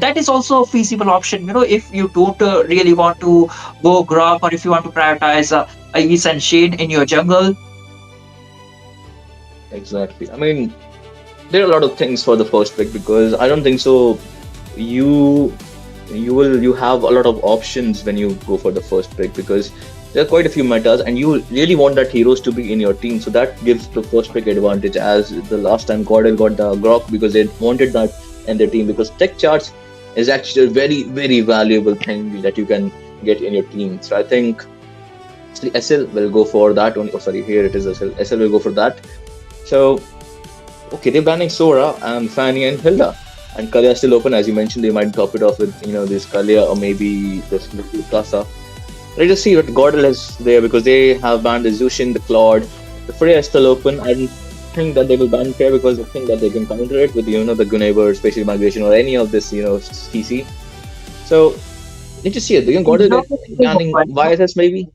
That is also a feasible option, if you don't really want to go Grok or if you want to prioritize Ace and Shane in your jungle. Exactly. I mean, there are a lot of things for the first pick because I don't think so. You you have a lot of options when you go for the first pick because there are quite a few metas and you really want that heroes to be in your team. So that gives the first pick advantage as the last time Gordon got the Grok because they wanted that in their team because tech charts is actually a very, very valuable thing that you can get in your team. So I think the SL will go for that only. Oh, sorry, here it is SL. SL will go for that. So, okay, they're banning Sora and Fanny and Hilda. And Kalia is still open, as you mentioned. They might top it off with, this Kalia or maybe this Casa. Let's just see what Gordel is there because they have banned the Zushin, the Claude. The Freya is still open. I don't think that they will ban Freya because they think that they can counter it with, the Gunneighbor, Spatial Migration or any of this, CC. So, need to see it. Gordel banning YSS maybe?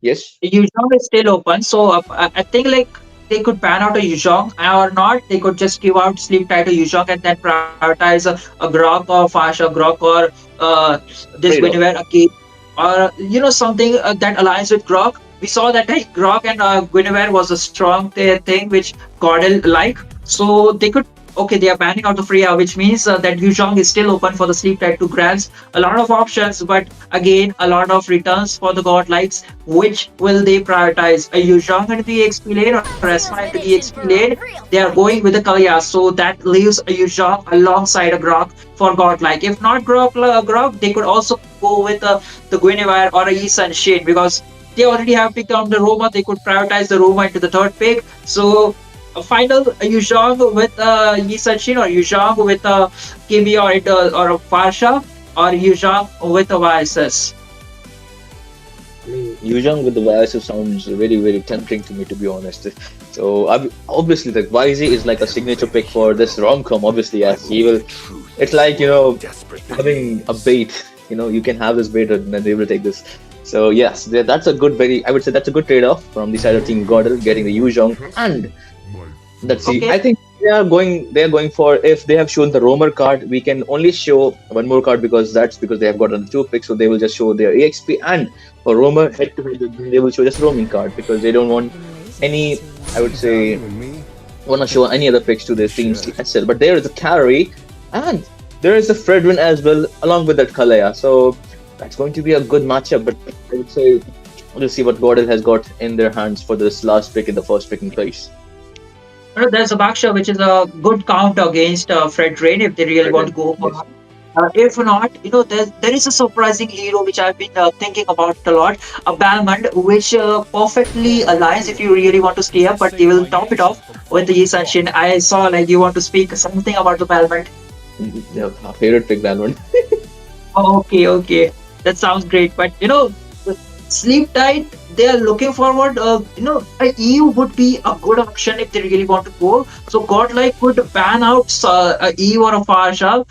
Yes? Yuzhong is still open, so I think like they could ban out a Yuzhong or not. They could just give out Sleep Tight to Yuzhong and then prioritize a Grok or Fasha Grok or this Trade-off. Guinevere again, or something that aligns with Grok. We saw that Grok and Guinevere was a strong thing which Gordel like, so they could. Okay, they are banning out the Freya, which means that Yuzhong is still open for the Sleep Tide to grant a lot of options, but again, a lot of returns for the Godlikes. Which will they prioritize? A Yuzhong into the XP lane or Esma into the XP lane? They are going with the Kalia, so that leaves a Yuzhong alongside a Grok for Godlike. If not Grok, they could also go with the Guinevere or a Issa and Shane because they already have picked on the Roma. They could prioritize the Roma into the third pick. So a final Yuzhong with Yisanshin or Yuzhong with a KB or a Farsha or Yuzhong with a YSS. Yuzhong with the YSS sounds very, very tempting to me, to be honest. So obviously, the YZ is like a signature pick for this rom-com. Obviously, yes, he will. It's like having a bait. You can have this bait, and then they will take this. So yes, that's a good, I would say that's a good trade-off from the side of Team Gordel getting the Yuzhong and. Let's see. Okay. I think they are going for if they have shown the Roamer card, we can only show one more card because they have gotten 2 picks, so they will just show their EXP and for Roamer head to head they will show just roaming card because they don't want any want to show any other picks to their team's SL. But there is a carry and there is a Fredwin as well along with that Kalaya. So that's going to be a good matchup, but I would say we'll see what Gordon has got in their hands for this last pick in the first picking place. There's a Baksha, which is a good count against Fred Rain if they really want to go for it. If not, there is a surprising hero which I've been thinking about a lot, a Balmond, which perfectly aligns if you really want to stay up, but they will top it off with the Yisanshin. I saw like you want to speak something about the Balmond. Yeah, our favorite pick, Balmond. Okay, that sounds great. But Sleep Tight, they are looking forward. A EU would be a good option if they really want to go. So Godlike could ban out a EU or a Farsha.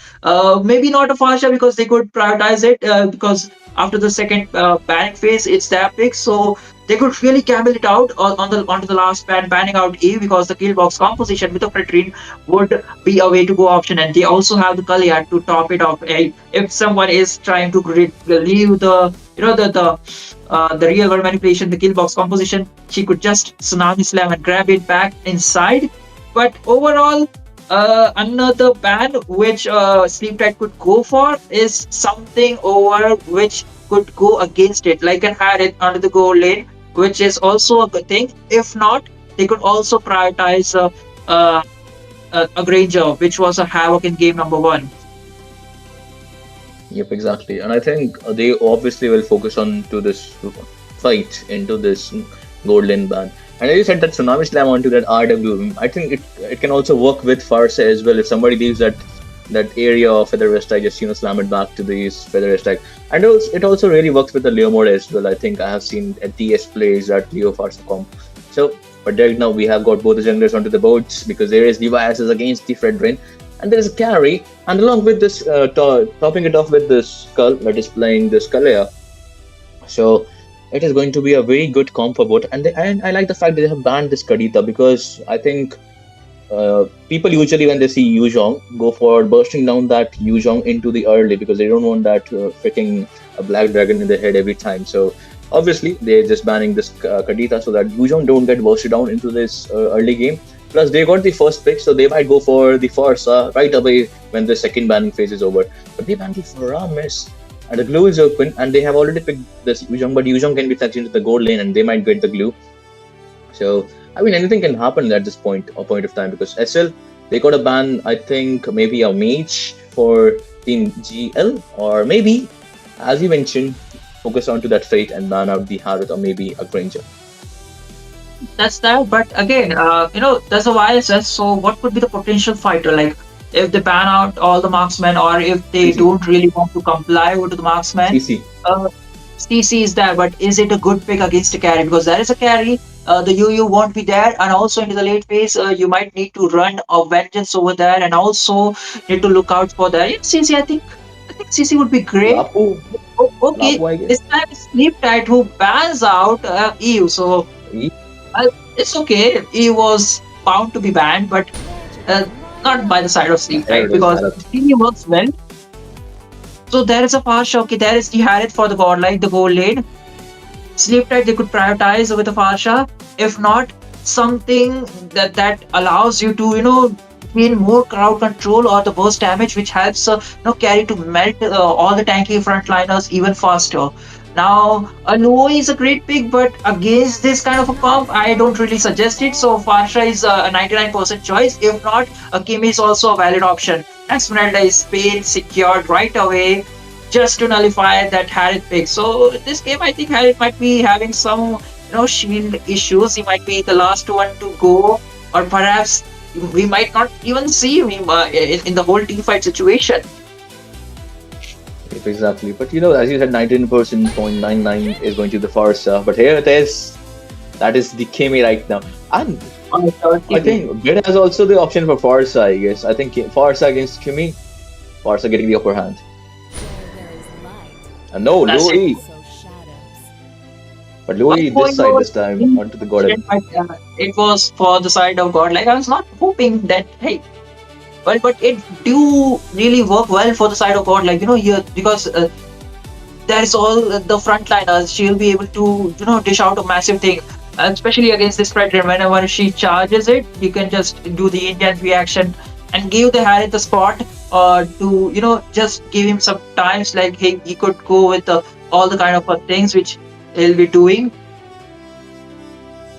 Maybe not a Farsha because they could prioritize it because after the second banning phase, it's their pick. So they could really camel it out onto the last banning out EU because the kill box composition with a Fretrine would be a way to go option, and they also have the Kalia to top it off. If someone is trying to leave the real world manipulation, the kill box composition, she could just tsunami slam and grab it back inside. But overall, another ban which Sleep Tight could go for is something over which could go against it, like an Harith under the goal lane, which is also a good thing. If not, they could also prioritize a Granger, which was a Havoc in game number 1. Yep, exactly. And I think they obviously will focus on to this fight into this gold lane ban. And as you said that Tsunami Slam onto that RW, I think it can also work with Farsa as well. If somebody leaves that area of Feather Strike, just slam it back to these Feather Strike. And it also really works with the Leo mode as well. I think I have seen at TS plays that Leo Farsa comp. So, but right now we have got both the junglers onto the boards because there is Levi's against the Fredrin, and there is a carry. And along with this, topping it off with this Skull that is playing the Skalea. So it is going to be a very good comp for both. And I like the fact that they have banned this Kadita because I think people usually when they see Yuzhong go for bursting down that Yuzhong into the early because they don't want that freaking black dragon in their head every time. So obviously they're just banning this Kadita so that Yuzhong don't get bursted down into this early game. Plus they got the first pick, so they might go for the Farsa right away when the second banning phase is over. But they banned the Faramis and the glue is open and they have already picked this Yuzhong, but Yuzhong can be fetched into the gold lane and they might get the glue. So I mean, anything can happen at this point of time because SL they got a ban. I think maybe a mage for Team GL or maybe, as you mentioned, focus onto that fate and ban out the Harith or maybe a Granger. That's that. But again, there's a YSS. So what could be the potential fighter? Like if they ban out all the marksmen, or if they CC. don't really want to comply with the marksman, CC. CC is there. But is it a good pick against a carry? Because there is a carry. The UU won't be there, and also into the late phase, you might need to run a vengeance over there, and also need to look out for that. Yeah, CC, I think CC would be great. Lapu. Okay, Lapu, I guess. this time it's Sleep Tight who bans out EU. So E- it's okay. He was bound to be banned, but not by the side of Sleep There Tight it is, because Harith. he works well. So there is a Farsha. Okay, there is the Harith for the godlike, the gold lane. Sleep Tight they could prioritize with the Farsha. If not, something that allows you to gain more crowd control or the burst damage, which helps carry to melt all the tanky frontliners even faster. Now, a Luo is a great pick, but against this kind of a comp, I don't really suggest it. So Farsha is a 99% choice. If not, a Kim is also a valid option. And Smeralda is paid, secured right away, just to nullify that Harith pick. So this game, I think Harith might be having some shield issues. He might be the last one to go, or perhaps we might not even see him in the whole team fight situation. Yep, exactly. But as you said, 19.99 is going to the Farsa. But here it is. That is the Kimi right now. And I think Bid has also the option for Farsa, I guess. I think Farsa against Kimi. Farsa getting the upper hand. And no, That's Louis. But Louis this side this time onto the god. It was for the side of God. Like I was not hoping that but it do really work well for the side of God. Like here because there is all the frontliners. She'll be able to dish out a massive thing, especially against this predator. Whenever she charges it, you can just do the Indian reaction and give the Harith the spot to just give him some times. Like he could go with all the kind of things which he'll be doing.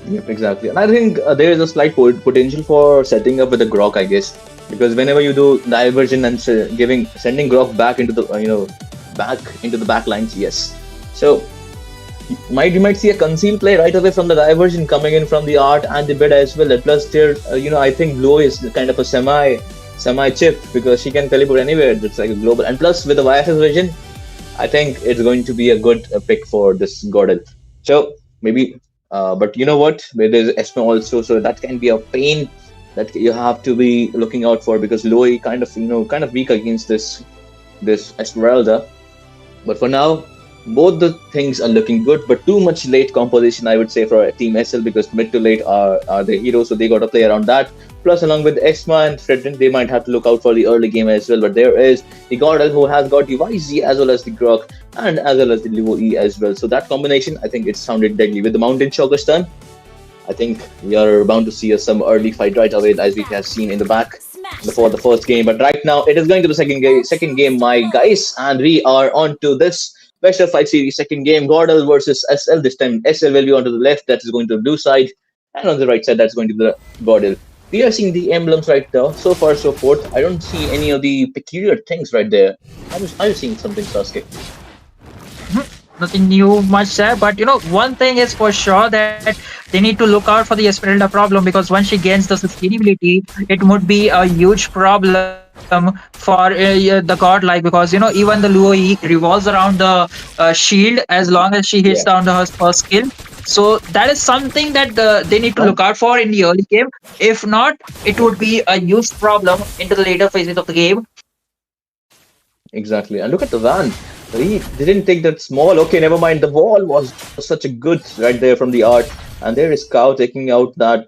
Yep, exactly. And I think there is a slight potential for setting up with the Grok, I guess, because whenever you do diversion and sending Grok back into the back into the back lines, yes. So you might see a conceal play right away from the diversion coming in from the art and the bid as well. And plus, there I think Blue is kind of a semi chip because she can teleport anywhere. It's like a global. And plus, with the YSS vision, I think it's going to be a good pick for this Gordon. So maybe, but you know what? There's Esme also, so that can be a pain that you have to be looking out for because Loi kind of weak against this Esmeralda. But for now, both the things are looking good, but too much late composition, I would say, for Team SL because mid to late are the heroes, so they got to play around that. Plus, along with Esma and Fredrin, they might have to look out for the early game as well. But there is the Gordel who has got the YZ as well as the Grok and as well as the Livo E as well. So that combination, I think it sounded deadly. With the Mountain Shockers turn, I think we are bound to see some early fight right away as we have seen in the back before the first game. But right now, it is going to the second game, my guys, and we are on to this Best of 5 series second game, Gordel versus SL. This time SL will be onto the left, that is going to the blue side, and on the right side, that's going to the Gordel. We are seeing the emblems right now. So far, so forth. I don't see any of the peculiar things right there. Are you seeing something, Sasuke? nothing new much there. But one thing is for sure that they need to look out for the Esmeralda problem, because once she gains the sustainability, it would be a huge problem for the godlike, because even the Luo revolves around the shield as long as she hits Yeah. down the her first skill. So that is something that they need to Huh? look out for in the early game. If not, it would be a huge problem into the later phases of the game. Exactly. And look at the van. He didn't take that small. Okay, never mind. The wall was such a good right there from the art. And there is Cow taking out that.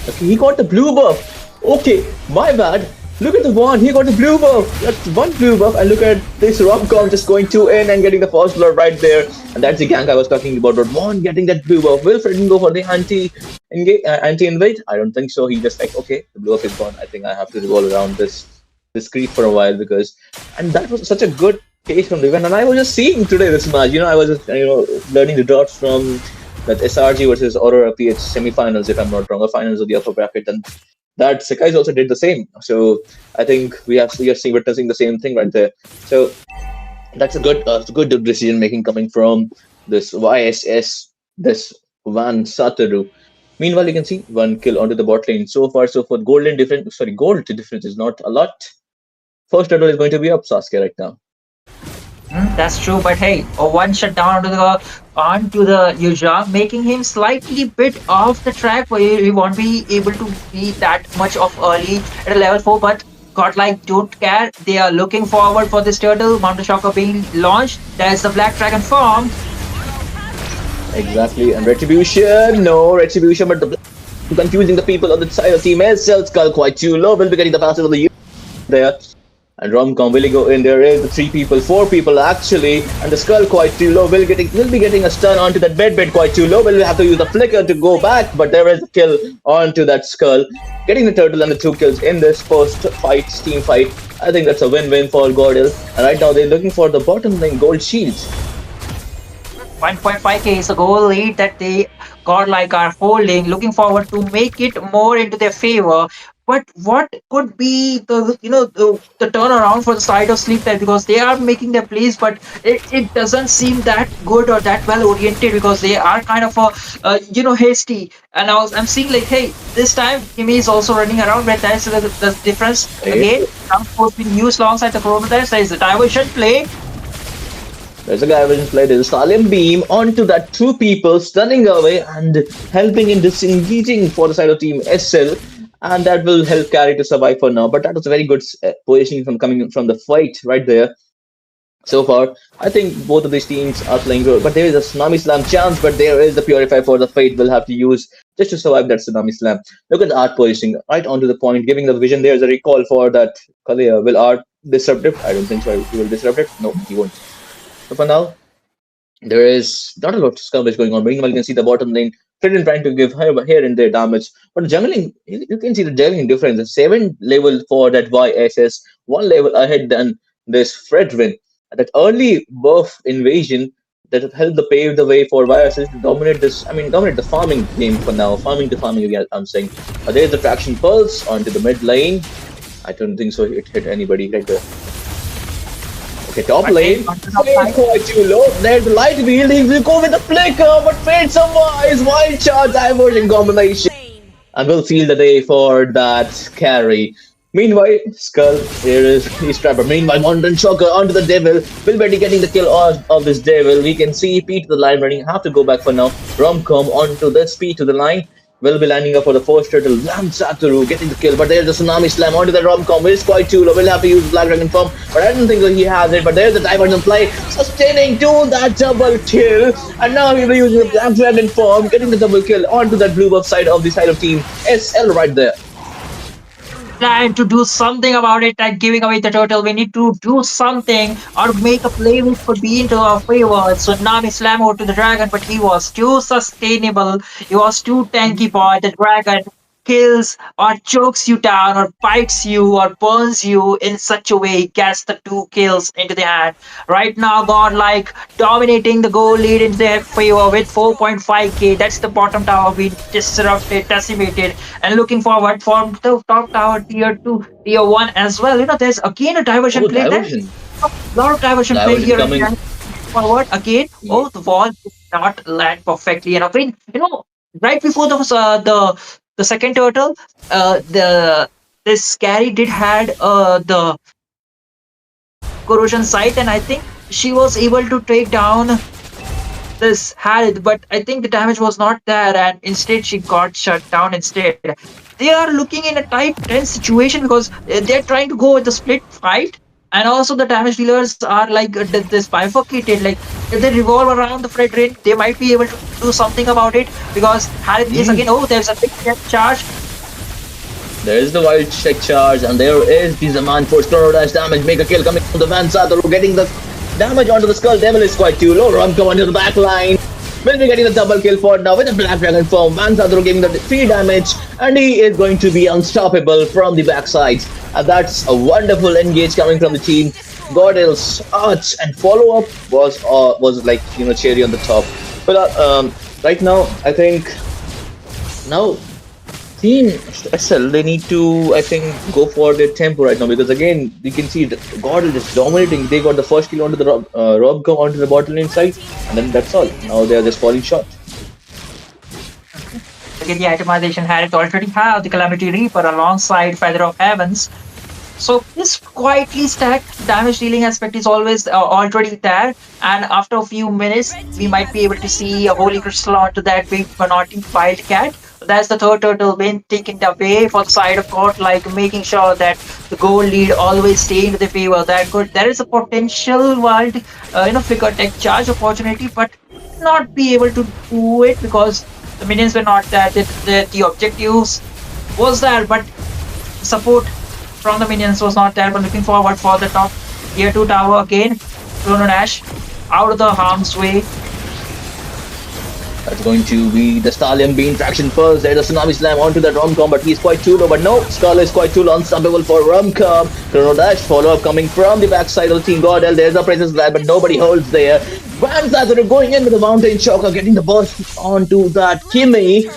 Okay, he got the blue buff. Okay, my bad. Look at the one. He got the blue buff. That's one blue buff. And look at this rom-com just going two in and getting the first blood right there. And that's the gank I was talking about. But one getting that blue buff. Will Fred go for the anti-invade? I don't think so. He just like, okay, the blue buff is gone. I think I have to revolve around this creep for a while, because and that was such a good taste from the event. And I was just seeing today this match, I was just learning the dots from that SRG versus Aurora PH semi-finals, if I'm not wrong, or finals of the upper bracket, and that Sekai's also did the same. So I think we are seeing witnessing the same thing right there. So that's a good decision making coming from this YSS, this Van Satoru. Meanwhile, you can see one kill onto the bot lane. So far, so forth. Gold difference is not a lot. First turtle is going to be up Sasuke right now. That's true, but hey, a one shutdown onto the Yuja, making him slightly bit off the track, where he won't be able to be that much of early at a level 4. But Godlike don't care. They are looking forward for this turtle. Mountain Shocker being launched. There's the Black Dragon form. Exactly, and Retribution, no Retribution, but the confusing the people on the side of Team SL. Skull quite too low, will be getting the passes of the there. And Romcom will go in. There is the four people actually, and the Skull quite too low. Will be getting a stun onto that bed quite too low. Will have to use the flicker to go back, but there is a kill onto that Skull, getting the turtle and the 2 kills in this first team fight. I think that's a win-win for Gordil. And right now they're looking for the bottom lane gold shields. 1.5k is a goal lead that they Godlike are holding, looking forward to make it more into their favor. But what could be the turnaround for the side of Sleep Time, because they are making their plays, but it doesn't seem that good or that well oriented, because they are kind of hasty. And I'm seeing like, hey, this time Kimi is also running around, but that's the difference again. Transport being used alongside the Chronotypes. There is a diversion play. There's a guy which played his Stallion Beam onto that 2 people, stunning away and helping in disengaging for the side of Team SL. And that will help Carry to survive for now. But that was a very good positioning from coming from the fight right there. So far, I think both of these teams are playing good. But there is a Tsunami Slam chance, but there is the Purify for the fight will have to use just to survive that Tsunami Slam. Look at the Art positioning right onto the point, giving the vision. There's a recall for that Kalia. Will Art disrupt it? I don't think so. He will disrupt it. No, he won't. So for now, there is not a lot of skirmish going on. Meanwhile, you can see the bottom lane, Fredden trying to give here and there damage. But jungling, you can see the jungling difference. 7 level for that YSS, 1 level ahead than this Fredwin. That early buff invasion that helped to pave the way for YSS to dominate dominate the farming game for now. Farming to farming again, I'm saying. There's the traction pulse onto the mid lane. I don't think so. It hit anybody right there. Okay, top lane. Fade quite too low. There's the light wheel. He will go with the flicker, but Fade survives. Wild shot diversion combination. And we'll seal the day for that carry. Meanwhile, Skull, here is his trapper. Meanwhile, Mountain Shocker onto the Devil. Will Betty getting the kill of this Devil. We can see P to the line running. Have to go back for now. Romcom onto this P to the line. Will be landing up for the first turtle. Lam Satoru getting the kill, but there's the Tsunami Slam onto the Romcom. It's quite too low. Will have to use Black Dragon form, but I don't think that he has it. But there's the diversion play, sustaining to that double kill. And now he'll be using the Black Dragon form, getting the double kill onto that blue buff side of the side of Team SL right there. Time to do something about it, like giving away the turtle. We need to do something or make a play which could be into our favor. Tsunami Slam over to the dragon, but he was too sustainable. He was too tanky, boy. The dragon kills or chokes you down or bites you or burns you in such a way he gets the 2 kills into the hand. Right now, Godlike dominating the goal lead in their favor with 4.5k. That's the bottom tower being disrupted, decimated, and looking forward for the top tower tier 2, tier 1 as well. There's again a diversion play. Diversion. A lot of diversion play here. Coming. forward again. Yeah. Oh, the wall did not land perfectly enough. I mean, right before the second turtle, the this carry did had the corrosion sight, and I think she was able to take down this Harith, but I think the damage was not there, and instead she got shut down instead. They are looking in a tight, tense situation because they're trying to go with the split fight, and also the damage dealers are like this bifurcated. Like if they revolve around the Fredrin, they might be able to do something about it because Harith is again. Oh, there's a big death charge. There is the wild check charge, and there is the Zaman Force Chrono Dash damage. Make a kill coming from the Van Satoru, getting the damage onto the Skull Devil is quite too low. Rumco onto the back line. Will be getting the double kill for now with the Black Dragon form. Van Satoru giving the 3 damage, and he is going to be unstoppable from the backside. And that's a wonderful engage coming from the team. Gordill's arch and follow up was like cherry on the top. But right now, I think now Team SL, they need to, I think, go for their tempo right now because again, you can see God is just dominating. They got the first kill onto the Robco onto the bottom lane side, and then that's all. Now they are just falling short. Again, the itemization Harith already have the Calamity Reaper alongside Feather of Heavens. So this quietly stacked damage dealing aspect is always already there, and after a few minutes, we might be able to see a Holy Crystal onto that big Panotti Wildcat. That's the third turtle being taken away for the side of court, like making sure that the goal lead always stay in the favor. There is a potential wild, figure tech charge opportunity, but not be able to do it because the minions were not there. The objectives was there, but support from the minions was not there. But looking forward for the top tier 2 tower again. Chrono Dash out of the harm's way. That's going to be the Stallion Bean traction first. There's a Tsunami Slam onto that Romcom, but he's quite too low. But no, Skull is quite too low, unstoppable for Romcom. Chrono Dash follow-up coming from the backside of the team. Gordel, there's a Princess Glad, but nobody holds there. Van Satoru going in with the Mountain Shocker, getting the burst onto that Kimmy.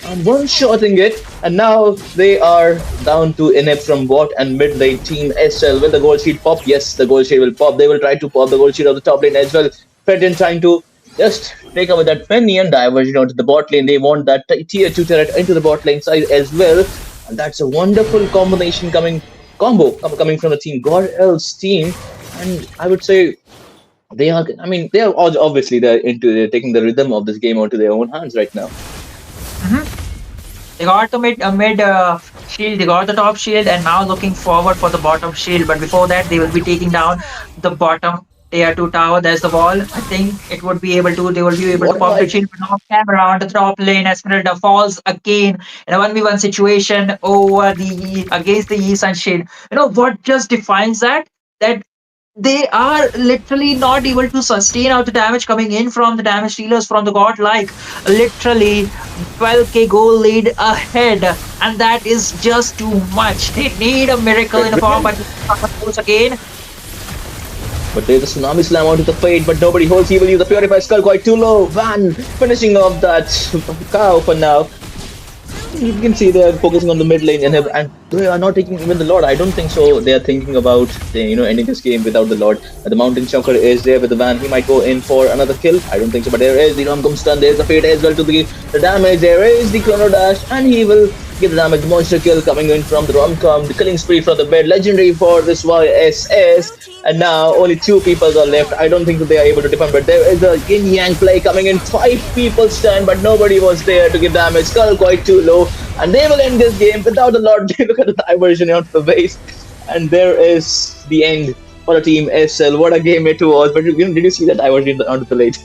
And one-shotting it, and now they are down to inept from bot and mid lane team SL. Will the gold sheet pop? Yes, the gold sheet will pop. They will try to pop the gold sheet of the top lane as well. Fedin trying to just take away that penny and diversion onto the bot lane. They want that tier 2 turret into the bot lane side as well. And that's a wonderful combination coming from the team God L's team. And I would say they are obviously they're taking the rhythm of this game onto their own hands right now. They got the mid shield, they got the top shield, and now looking forward for the bottom shield. But before that, they will be taking down the bottom tier 2 tower. There's the wall. I think they will be able to pop the shield, but off camera onto the top lane. Esmeralda falls again in a 1v1 situation against the Yi Sun shield. You know what just defines that? That they are literally not able to sustain out the damage coming in from the damage dealers from the god, like literally 12k goal lead ahead, and that is just too much. They need a miracle in the form, but again. But there's a Tsunami Slam onto the Fate, but nobody holds. He will use the Purified Skull quite too low. Van finishing off that cow for now. You can see they're focusing on the mid lane and they are not taking even the Lord. I don't think so. They are thinking about ending this game without the Lord. The Mountain Shocker is there with the Van. He might go in for another kill. I don't think so. But there is the Romcom stun. There's the Fate as well to the damage. There is the Chrono Dash, and he will give the damage. Monster kill coming in from the Romcom. The killing spree from the bed. Legendary for this YSS. And now only 2 people are left. I don't think that they are able to defend, but there is a yin yang play coming in. 5 people stand, but nobody was there to give damage. Skull quite too low, and they will end this game without a lot. Look at the diversion onto the base, and there is the end for the team SL. What a game it was! But did you see that diversion onto the late?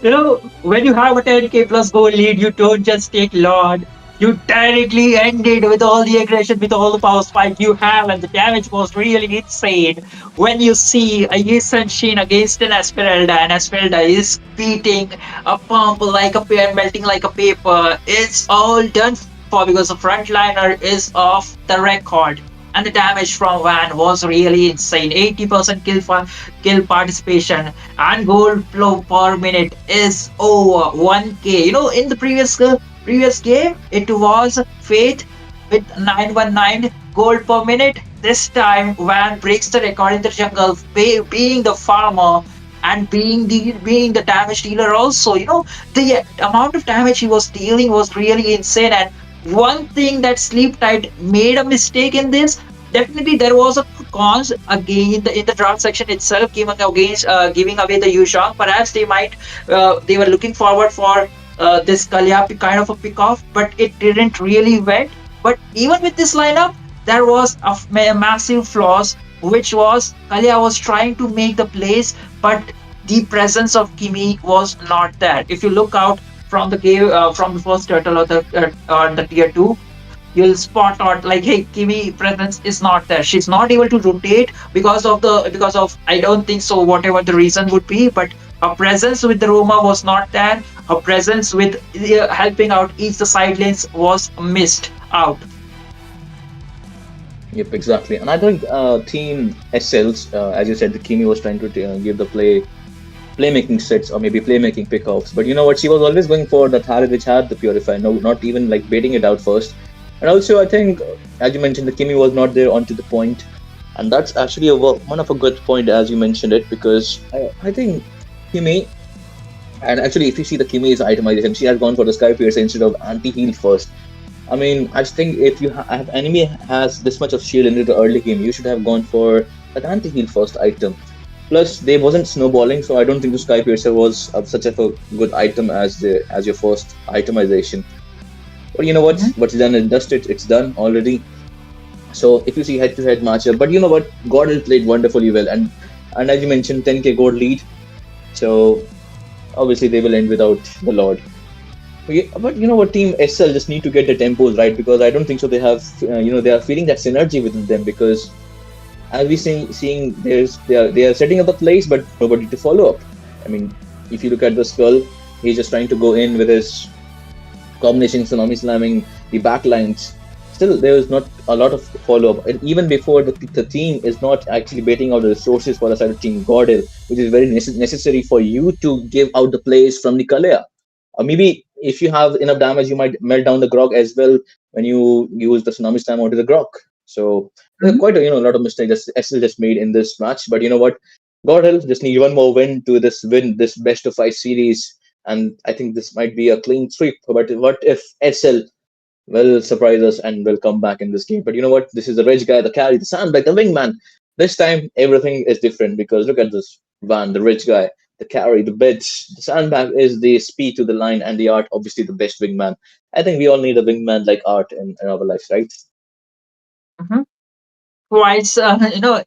When you have a 10k plus goal lead, you don't just take Lord. You directly ended with all the aggression, with all the power spike you have, and the damage was really insane. When you see a Yisun Shin against an Esmeralda, and Esmeralda is beating a pump like a pear, melting like a paper, it's all done for because the frontliner is off the record. And the damage from Van was really insane. 80% kill participation, and gold flow per minute is over 1k. In the previous game, it was Faith with 919 gold per minute. This time, Van breaks the record in the jungle, being the farmer and being the damage dealer also. The amount of damage he was dealing was really insane. And one thing that Sleep Tight made a mistake in this. Definitely, there was a cons again in the draft section itself, giving away the Yuzhong. Perhaps they were looking forward for this Kalya kind of a pick off, but it didn't really went. But even with this lineup, there was a massive flaws, which was Kalya was trying to make the plays, but the presence of Kimi was not there. If you look out from the game, from the first turtle or the tier two, you'll spot out like, hey, Kimi presence is not there. She's not able to rotate because of I don't think so, whatever the reason would be, but her presence with the Roma was not there. Her presence with helping out each the side lanes was missed out. Yep, exactly. And I think Team SLs, as you said, the Kimi was trying to give the playmaking sets or maybe playmaking pickoffs. But you know what? She was always going for the Thali which had the Purify, no, not even like baiting it out first. And also, I think, as you mentioned, the Kimi was not there onto the point. And that's actually one of a good point, as you mentioned it, because I think Kimi, and actually, if you see the Kimi's itemization, she has gone for the Sky Pierce instead of anti-heal first. I mean, I just think if you have enemy has this much of shield into the early game, you should have gone for that anti-heal first item. Plus, they wasn't snowballing, so I don't think the Sky Piercer was such a good item as your first itemization. But you know what? Mhm. What's done and dusted, it's done already. So if you see head-to-head matchup, but you know what? Gordon played wonderfully well, and as you mentioned, 10k gold lead. So obviously they will end without the Lord. But you know what, Team SL just need to get the tempos right, because I don't think so. They have, they are feeling that synergy within them, because as we seeing they are setting up a place, but nobody to follow up. I mean, if you look at the Skull, he's just trying to go in with his combination tsunami slamming the backlines. Still, there is not a lot of follow up, and even before the team is not actually baiting out the resources for the side of Team Gordel, which is very necessary for you to give out the plays from the Kalea. Or maybe if you have enough damage, you might melt down the Grog as well when you use the tsunami slam onto the Grog. So there are Mhm. quite a lot of mistakes that SL just made in this match. But you know what? God help, just need one more win to win this best of 5 series, and I think this might be a clean sweep. But what if SL will surprise us and will come back in this game? But you know what? This is the rich guy, the carry, the sandbag, the wingman. This time everything is different, because look at this Van, the rich guy, the carry, the bids. The sandbag is the speed to the line, and the art, obviously, the best wingman. I think we all need a wingman like art in our lives, right? Mhm. Twice,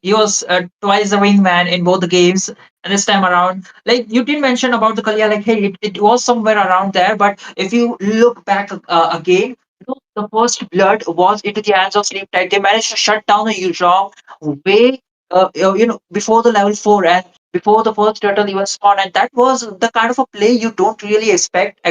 he was twice the wingman in both the games. And this time around, like you did mention about the Kalia, like, hey, it was somewhere around there. But if you look back again, the first blood was into the hands of Sleep Tight. They managed to shut down the Yuzhong way, before the level 4 and before the first turtle even spawned. And that was the kind of a play you don't really expect,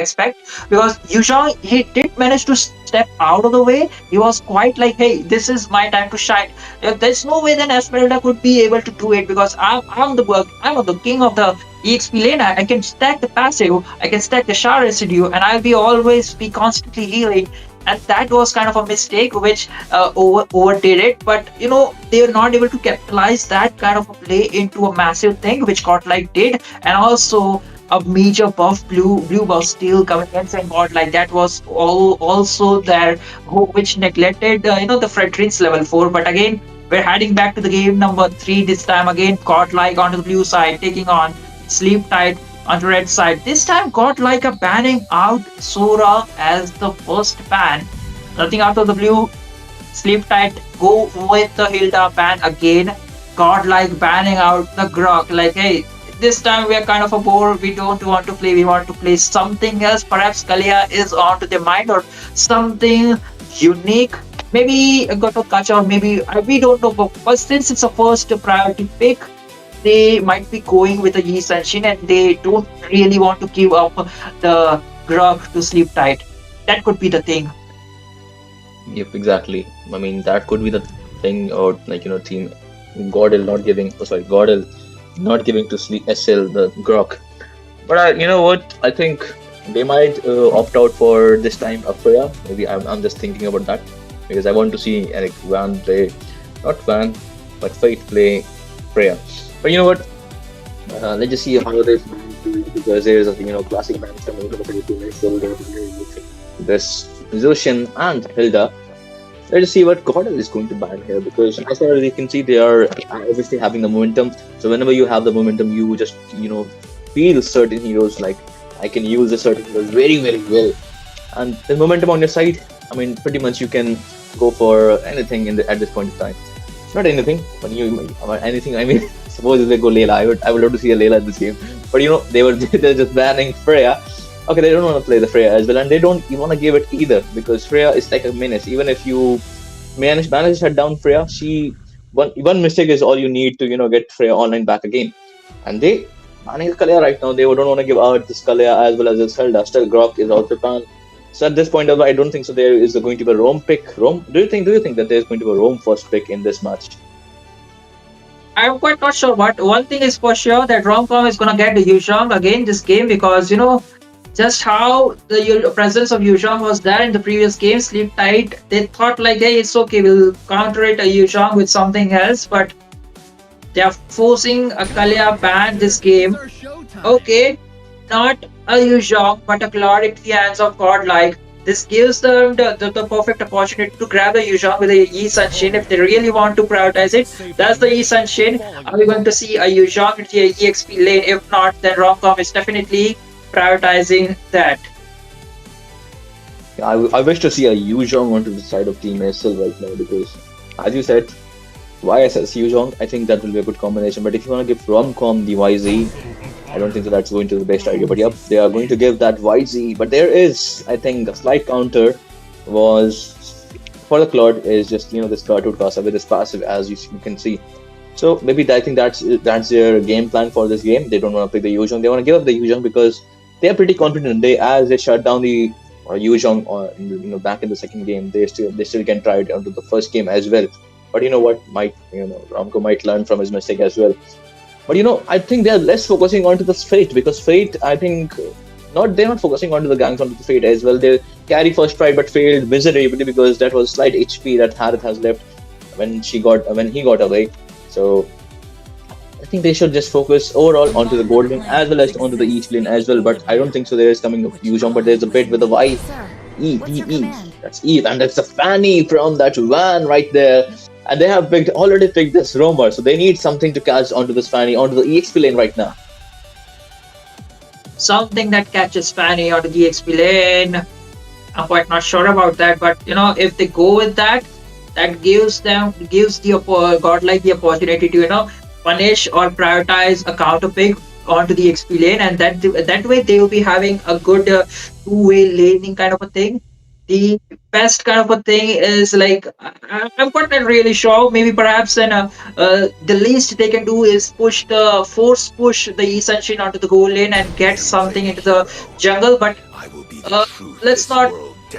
because Yuzhong, he did manage to step out of the way. He was quite like, hey, this is my time to shine. There's no way then Esmeralda could be able to do it, because I'm the king of the EXP lane. I can stack the passive, I can stack the shower residue, and I'll be always be constantly healing. And that was kind of a mistake which overdid it. But they're not able to capitalize that kind of a play into a massive thing, which Godlike did. And also a major buff, blue buff steal coming against, and Godlike, that was also there, which neglected the Fredrin's level 4. But again, we're heading back to the game number 3. This time again, Godlike onto the blue side, taking on Sleep Tide on the red side. This time got like a banning out Sora as the first ban. Nothing out of the blue. Sleep Tight go with the Hilda ban again. God like banning out the Grok. Like, hey, this time we are kind of a bore. We don't want to play. We want to play something else. Perhaps Kalia is onto their mind, or something unique. Maybe got to catch, or maybe we don't know. But since it's a first priority pick, they might be going with a Yi Senshin, and they don't really want to give up the Grog to Sleep Tight. That could be the thing. Yep, exactly. I mean, that could be the thing, or Team Gordel not giving, Gordel not giving to Sleep SL the Grok. But you know what? I think they might opt out for this time Freya. Maybe I'm just thinking about that, because I want to see Eric Van play, not Van, but Fate play Freya. But you know what? Let's just see how this because there's a classic band coming to the Philippines. This Zushin and Hilda. Let's see what God is going to ban here because as far as you can see, they are obviously having the momentum. So whenever you have the momentum, you just feel certain heroes like I can use a certain heroes very very well, and the momentum on your side. I mean, pretty much you can go for anything at this point in time. Not anything, but anything. I mean, suppose if they go Layla, I would love to see a Layla in this game. But they're just banning Freya. Okay, they don't want to play the Freya as well, and they don't even want to give it either because Freya is like a menace. Even if you manage to shut down Freya, one mistake is all you need to get Freya online back again. And they banning Kalia right now. They don't want to give out this Kalia as well as this Zelda. Still, Grok is also banned. So at this point, I don't think so. There is going to be a Rome pick. Rome? Do you think that there's going to be a Rome first pick in this match? I'm quite not sure, but one thing is for sure that Romcom is gonna get the Yuzhong again this game because just how the presence of Yuzhong was there in the previous game, Sleep Tight, they thought like, hey, it's okay, we'll counter it a Yuzhong with something else, but they are forcing a Kalia ban this game. Okay, not a Yuzhong, but a Cloud into the hands of Godlike. This gives them the perfect opportunity to grab the Yuzhong with a Yi Sun Shin if they really want to prioritize it. That's the Yi Sun Shin. Are we going to see a Yuzhong into the EXP lane? If not, then Romcom is definitely prioritizing that. Yeah, I wish to see a Yuzhong onto the side of Team SL right now because, as you said, YSS Yuzhong, I think that will be a good combination. But if you want to give Romcom the YZ, I don't think that that's going to be the best idea. But yep, they are going to give that YZ. But there is, I think, a slight counter was for the Claude is just this Cartoon Casa with this passive, as you can see. So maybe I think that's their game plan for this game. They don't want to pick the Yuzhong. They want to give up the Yuzhong because they are pretty confident. They shut down the Yuzhong back in the second game. They still can try it onto the first game as well. But you know what? Ramco might learn from his mistake as well. But I think they are less focusing onto this Fate because Fate, I think, they're not focusing onto the gangs onto the Fate as well. They carry first try but failed miserably because that was slight HP that Harith has left when he got away. So I think they should just focus overall onto the gold lane as well as onto the east lane as well. But I don't think so. There is coming a Yuzhong, but there's a bit with the Y. That's Eve, and that's a Fanny from that van right there. And they have already picked this roamer, so they need something to catch onto this Fanny, onto the EXP lane right now. Something that catches Fanny onto the EXP lane. I'm quite not sure about that, but if they go with that, that gives the Godlike the opportunity to punish or prioritize a counter pick onto the XP lane, and that way they will be having a good two-way laning kind of a thing. The best kind of a thing is like I'm quite not really sure. Maybe perhaps then the least they can do is push the Yi Sun Shin onto the goal lane and get something into the jungle. But let's not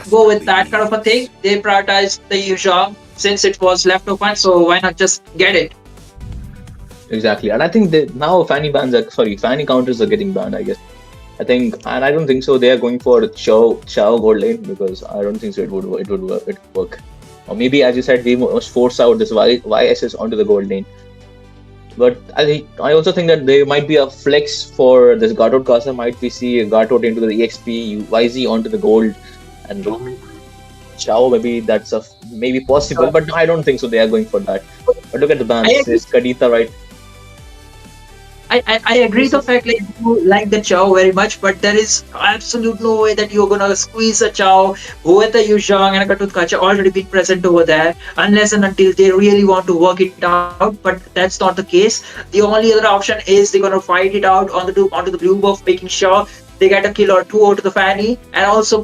go with that kind of a thing. They prioritize the Yuzhong since it was left open, so why not just get it? Exactly, and I think now Fanny counters are getting banned, I guess. I think, and I don't think so. They are going for Chao gold lane because I don't think so. It would work. Or maybe, as you said, we must force out this YSS onto the gold lane. But I also think that there might be a flex for this Gatot Casa. Might we see Gatot into the EXP, YZ onto the gold, and Chao? Maybe that's maybe possible, but I don't think so. They are going for that. But look at the bans. There's Kadita, right? I agree the fact like you like the Chao very much, but there is absolute no way that you're gonna squeeze a Chao with a Yuzhong and a Katutkacha already been present over there, unless and until they really want to work it out. But that's not the case. The only other option is they're gonna fight it out onto the blue buff, making sure they get a kill or two out of the Fanny, and also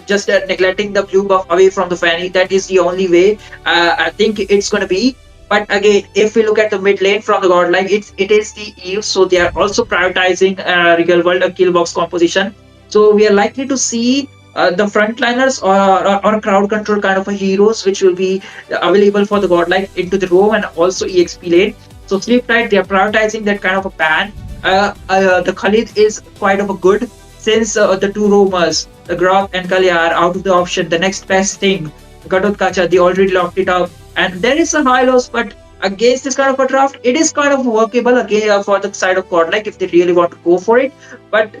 just neglecting the blue buff away from the Fanny. That is the only way I think it's gonna be. But again, if we look at the mid lane from the Godlike, it is the Eve, so they are also prioritizing Regal World a kill box composition. So we are likely to see the frontliners or crowd control kind of a heroes which will be available for the Godlike into the roam and also EXP lane. So Sleep Tight, they are prioritizing that kind of a ban. The Khalid is quite of a good since the two roamers, the Grok and Kalia are out of the option. The next best thing, Gatot Kacha, they already locked it up. And there is some high lows, but against this kind of a draft, it is kind of workable again for the side of Godlike if they really want to go for it. But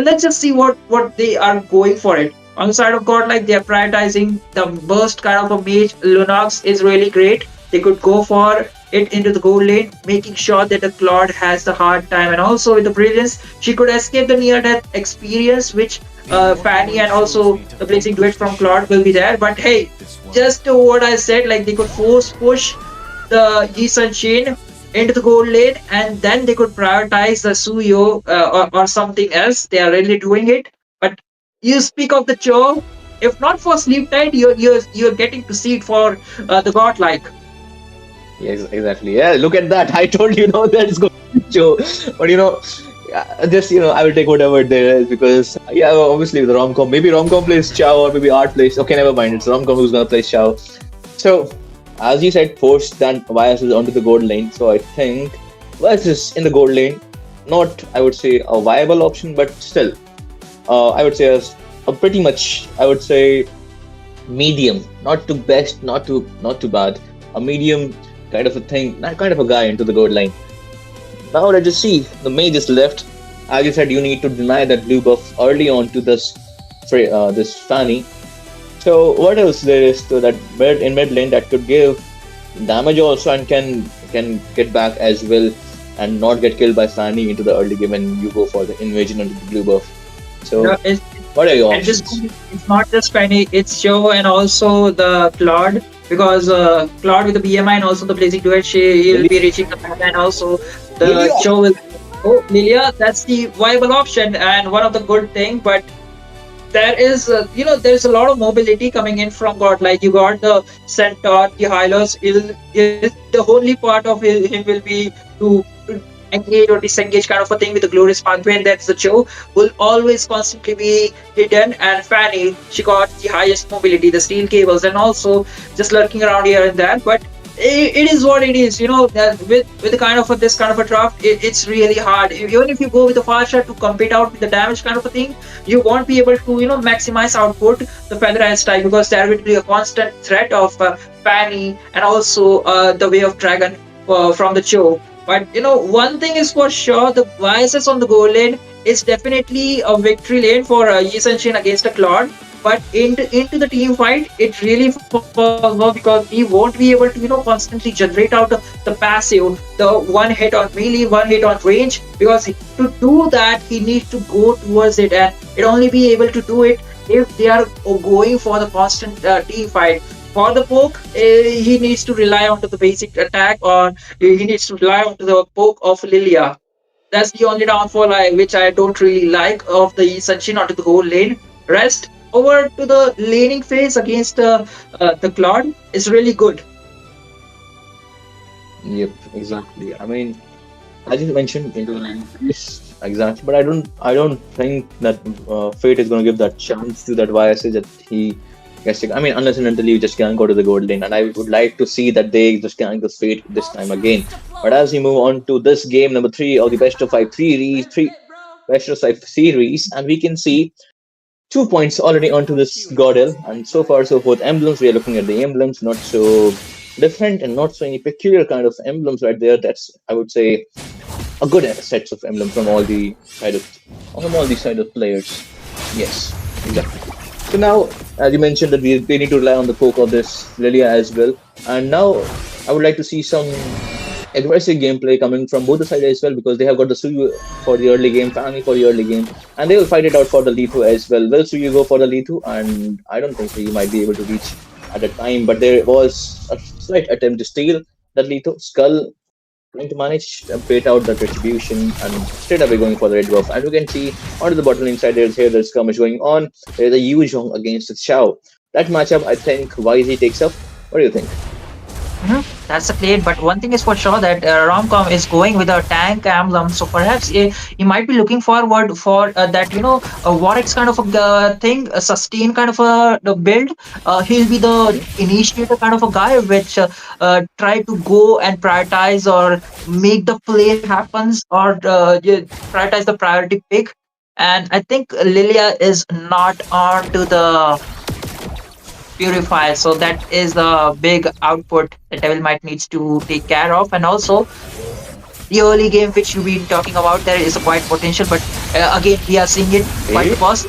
let's just see what they are going for it. On the side of Godlike, they are prioritizing the burst kind of a mage. Lunox is really great. They could go for it into the gold lane, making sure that the Claude has the hard time, and also with the brilliance, she could escape the near death experience, which Fanny and also the blazing duet from Claude will be there. But hey, just to what I said, like they could force push the Yi Sun Shin into the gold lane, and then they could prioritize the Suyo or something else. They are really doing it. But you speak of the Cho, if not for Sleep Tide, you're getting to see it for the Godlike. Yes, exactly. Yeah, look at that. I told you, that is going to show. But just I will take whatever there is because yeah, obviously with the rom-com, maybe rom-com plays Chow or maybe Art plays. Okay, never mind. It's rom-com who's gonna play Chow. So as you said, force then Vyas is onto the gold lane. So I think Vyas is in the gold lane. Not I would say a viable option, but still, I would say a pretty much I would say medium, not too best, not too bad, a medium kind of a thing, not kind of a guy into the gold line. Now let's just see. The mage is left. As you said, you need to deny that blue buff early on to this Fanny. So what else there is to that mid lane that could give damage also and can get back as well and not get killed by Fanny into the early game when you go for the invasion into the blue buff. So No, it's, what are your at this options? point, it's not just Fanny, it's Joe and also the Claude. Because Claude with the BMI and also the Blazing Duet, he'll be reaching the meta, and also the Lilia! Joe will. Oh, Lilia, that's the viable option and one of the good thing. But there is, there's a lot of mobility coming in from God. Like you got the Centaur, the Hylos. The only part of him will be to engage or disengage kind of a thing with the glorious pathway, and that's the Joe will always constantly be hidden. And Fanny, she got the highest mobility, the steel cables, and also just lurking around here and there. But it is what it is, that with the kind of this kind of a draft, it's really hard. Even if you go with a fast shot to compete out with the damage kind of a thing, you won't be able to maximize output the featherhead style, because there will be a constant threat of Fanny and also the way of dragon from the Cho. But one thing is for sure, the biases on the goal lane is definitely a victory lane for Yi Sun Shin against a Claude. But into the team fight, it really falls well because he won't be able to constantly generate out the passive, the one hit on melee, one hit on range. Because to do that, he needs to go towards it, and it only be able to do it if they are going for the constant team fight. For the poke, he needs to rely on to the basic attack, or he needs to rely on to the poke of Lilia. That's the only downfall which I don't really like of the Sanchin onto the whole lane. Rest over to the laning phase against the Claude is really good. Yep, exactly. I mean, as you mentioned, into the lane. Yes, exactly. But I don't think that Fate is going to give that chance to that YSA that he gets. I mean, unless and until you just can't go to the gold lane, and I would like to see that they just can't the Fate this time again. But as we move on to this game number three of the best of five three best of five series, and we can see 2 points already onto this Godel, and so far so forth. Emblems, we are looking at the emblems, not so different and not so any peculiar kind of emblems right there. That's I would say a good sets of emblems from all these side of players. Yes, exactly. So now, as you mentioned, that they need to rely on the poke of this Lilia as well. And now, I would like to see some aggressive gameplay coming from both the sides as well, because they have got the Suyu for the early game, Fanny for the early game, and they will fight it out for the Lithu as well. Will Suyu go for the Lithu? And I don't think Suyu might be able to reach at the time, but there was a slight attempt to steal that Lithu. Skull trying to manage bait out the retribution and straight away going for the red buff. And we can see onto the bottom lane side there's skirmish going on. There's a huge Hong against the Xiao. That matchup I think YZ takes up. What do you think? That's the play, but one thing is for sure that Romcom is going with a tank emblem, so perhaps he might be looking forward for that, a Warwick's kind of a thing, a sustain kind of a the build. He'll be the initiator kind of a guy which try to go and prioritize or make the play happens, or prioritize the priority pick. And I think Lilia is not on to the purify. So that is the big output that Devil might needs to take care of. And also the early game which you've been talking about, there is a quite potential, but again we are seeing it quite Okay. fast.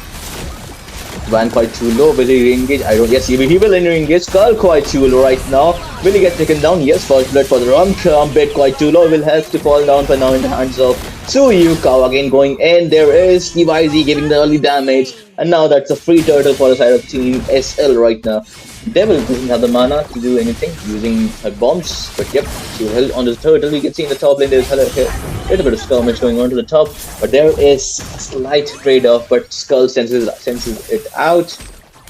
Van quite too low. Will he re-engage? I don't. Yes, he will re-engage. Skull quite too low right now. Will he get taken down? Yes, first blood for the Rum. Bit quite too low. Will have to fall down for now in the hands of Suyu. Cow again going in. There is the YZ giving the early damage. And now that's a free turtle for the side of Team SL right now. Devil doesn't have the mana to do anything using her bombs, but yep, she will held onto the turtle. You can see in the top lane there's a little bit of skirmish going on to the top, but there is a slight trade-off. But Skull senses it out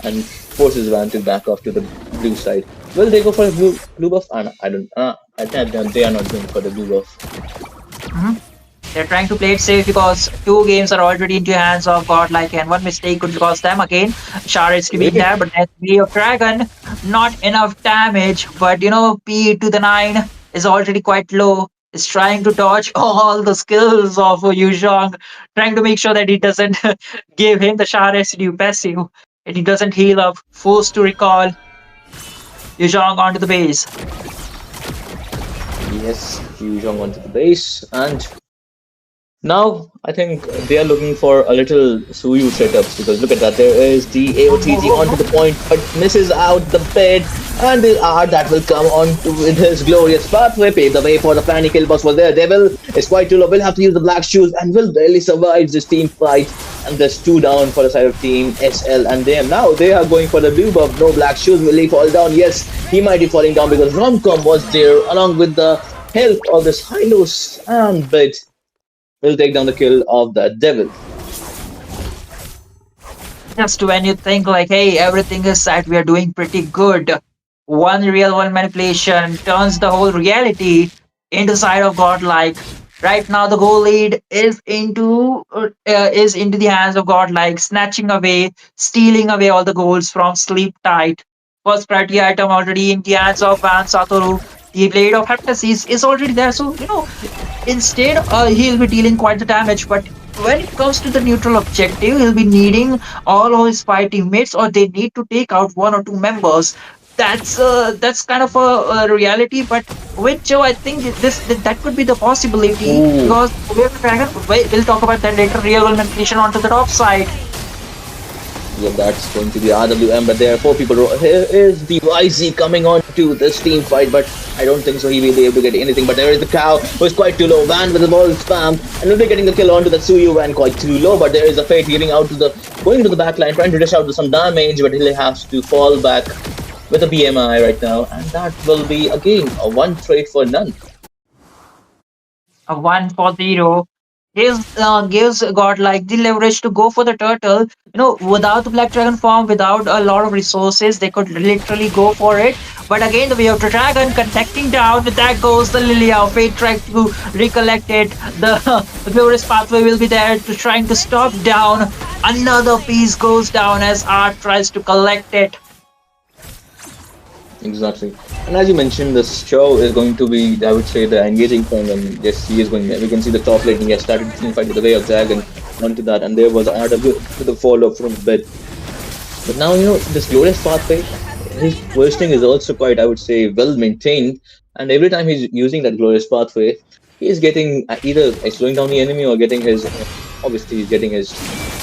and forces Van to back off to the blue side. Will they go for a blue buff? I don't. I think they are not going for the blue buff. Mhm. They're trying to play it safe because two games are already into hands of Godlike, and one mistake could cost them again. Shara is being there, but that's Way of Dragon. Not enough damage, but P to the 9 is already quite low. Is trying to dodge all the skills of Yu Zhong, trying to make sure that he doesn't give him the Shara residue passive, and he doesn't heal up. Forced to recall Yu Zhong onto the base. Yes, Fujong onto the base, and now I think they are looking for a little Suyu setups because look at that. There is the AOTG onto the point, but misses out the bed, and the R that will come on to with his glorious pathway, pave the way for the planning kill boss was there. Devil is quite too low. Will have to use the black shoes and will barely survive this team fight. And there's two down for the side of Team SL, and they are going for the blue buff. No black shoes. Will he fall down? Yes, he might be falling down because Romcom was there along with the help of this Hylos and bit will take down the kill of the devil. Just when you think like, hey, everything is set, we are doing pretty good. One real world manipulation turns the whole reality into side of godlike. Right now, the goal lead is into the hands of godlike, snatching away, stealing away all the goals from sleep tight. First priority item already in the hands of Van Satoru. The blade of Heptasis is already there, so instead he'll be dealing quite the damage, but when it comes to the neutral objective, he'll be needing all of his five teammates, or they need to take out one or two members. That's kind of a reality, but with Joe, I think that could be the possibility Ooh. because Wave Dragon. We'll talk about that later. Real world manipulation onto the top side. Yeah, that's going to be RWM, but there are four people. Here is the YZ coming on to this team fight, but I don't think so he will be able to get anything. But there is the cow who is quite too low. Van with the ball spam and will be getting the kill onto the Suyu. Van quite too low, but there is a Fate giving out to going to the back line, trying to dish out to some damage, but he'll have to fall back with a BMI right now, and that will be again a one trade for none. A 1-for-0 gives God like the leverage to go for the turtle. Without the Black Dragon form, without a lot of resources, they could literally go for it. But again, the way of the dragon contacting down, there goes the Lilia. Fate tried to recollect it. The glorious pathway will be there to trying to stop down. Another piece goes down as Art tries to collect it. Exactly. And as you mentioned, this show is going to be, I would say, the engaging point. And yes, he is going. We can see the top lane. He has started the team fight with the Way of Dragon onto that, and there was RW with the follow from bed. But now this glorious pathway. His positioning is also quite, I would say, well maintained. And every time he's using that glorious pathway, he is getting either slowing down the enemy or getting his. Obviously, he's getting his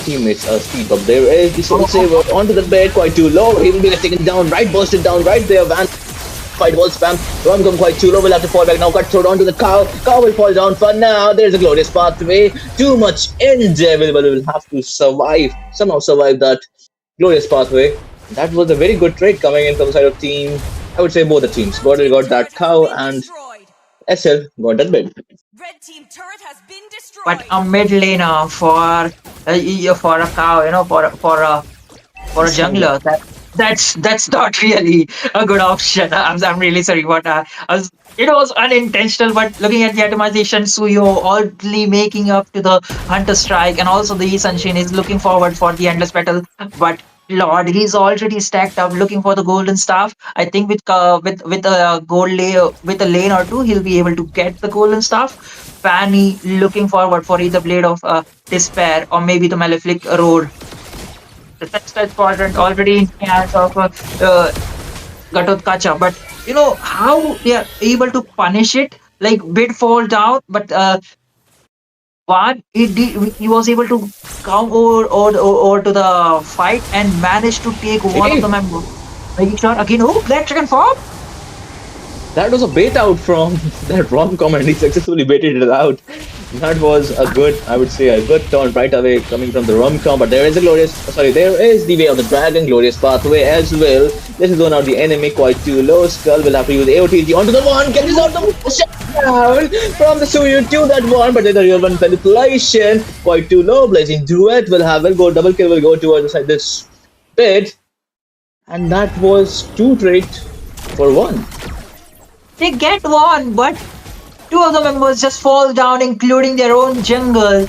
teammates speed up. There is the Soul Saver onto the bed, quite too low. He will be taken down, right, bursted down right there. Van fight wall spam. Romcom quite too low. Will have to fall back now. Got thrown onto the cow. Cow will fall down for now. There's a glorious pathway. Too much in Devil, but will have to somehow survive that glorious pathway. That was a very good trade coming in from the side of team. I would say both the teams. Border got that cow and SL got that bed. Red team turret has been But destroyed. a mid laner for a cow, for a jungler, that's not really a good option. I'm really sorry, but it was unintentional. But looking at the atomization, Suyo oddly making up to the Hunter Strike, and also the Sunshine is looking forward for the endless battle. But Lord, he's already stacked up, looking for the golden staff. I think with a gold layer, with a lane or two, he'll be able to get the golden staff. Fanny looking forward for either blade of despair or maybe the malefic roar. the textile quadrant already in the hands of Gatotkacha. But how they are able to punish it, like bit fall down, but one he was able to come over to the fight and managed to take one of the Again, members. Making sure again, oh, Black Dragon form. that was a bait out from that rom-com, and he successfully baited it out. That was a good, I would say, a good turn right away coming from the rom-com. But there is a glorious, sorry, there is the way of the dragon, glorious pathway as well. This is going out the enemy quite too low. Skull will have to use AOTG onto the one. Get this out the shutdown from the Suyu to that one, but there's a real one manipulation quite too low. Blazing duet will go double kill will go towards this bit, and that was two trade for one. They get one, but two of the members just fall down, including their own jungle.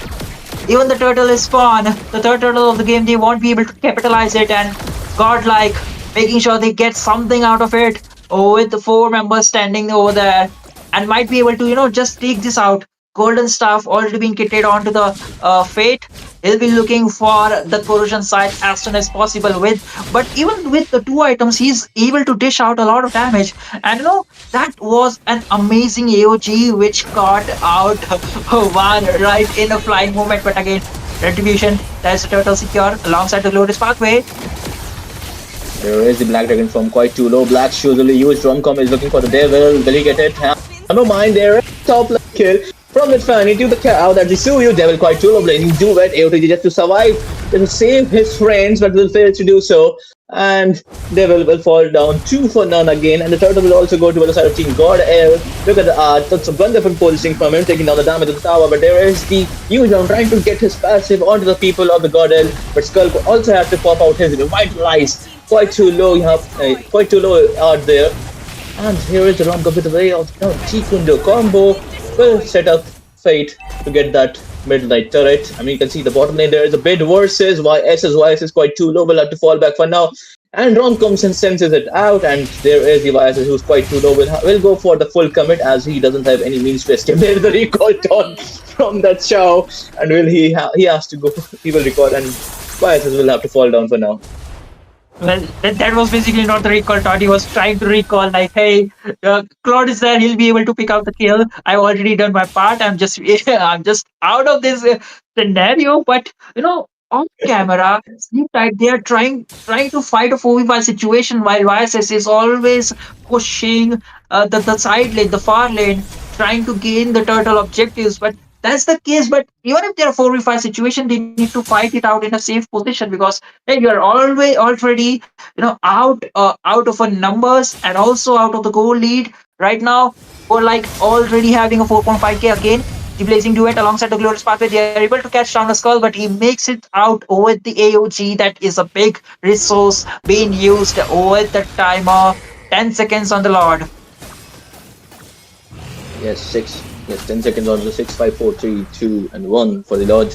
Even the turtle is spawn. The third turtle of the game, they won't be able to capitalize it, and godlike, making sure they get something out of it. Oh, with the four members standing over there, and might be able to, just take this out. Golden staff already being kitted onto the fate. He'll be looking for the corrosion side as soon as possible with, but even with the two items, he's able to dish out a lot of damage. And that was an amazing AOG which caught out one right in a flying moment. But again, retribution, there's a turtle secure alongside the glorious pathway. There is the Black Dragon from quite too low. Black's usually used. Romcom is looking for the devil. Will he get it? Never mind. There is top lane kill from the Fanny to the cow. That's the Suyu devil quite too low. Blazing duet. AOTG just to survive. To save his friends, but will fail to do so. And devil will fall down 2 for none again. And the turtle will also go to the other side of Team God L. Look at the art. That's a wonderful positioning from him, taking down the damage of the tower. But there is the Yujon trying to get his passive onto the people of the God L. But Skull also has to pop out his revitalize. Quite too low, you have quite too low out there. And here is the Romcom with the way of Chikundo combo. Will set up Fate to get that mid-light turret. I mean, you can see the bottom lane there is a bit versus YS is quite too low. Will have to fall back for now. And Romcom senses it out, and there is the YS who's quite too low. Will go for the full commit as he doesn't have any means to escape. There is the recall ton from that Chow, and will he has to go. He will recall, and YS will have to fall down for now. Well, that was basically not the recall thought. He was trying to recall, like, hey, Claude is there. He'll be able to pick out the kill. I've already done my part. I'm just, I'm just out of this scenario. But on camera, seems like they are trying to fight a 4v5 situation while YSS is always pushing the side lane, the far lane, trying to gain the turtle objectives. But that's the case. But even if they're a 4v5 situation, they need to fight it out in a safe position because hey, you're always already out of a numbers and also out of the goal lead right now. Or like already having a 4.5k again. The Blazing Duet alongside the Glorious Pathway, they are able to catch down the Skull, but he makes it out with the AOG. That is a big resource being used with the timer. 10 seconds on the Lord. Yes, 10 seconds on the 6, 5, 4, 3, 2, and 1 for the Lodge.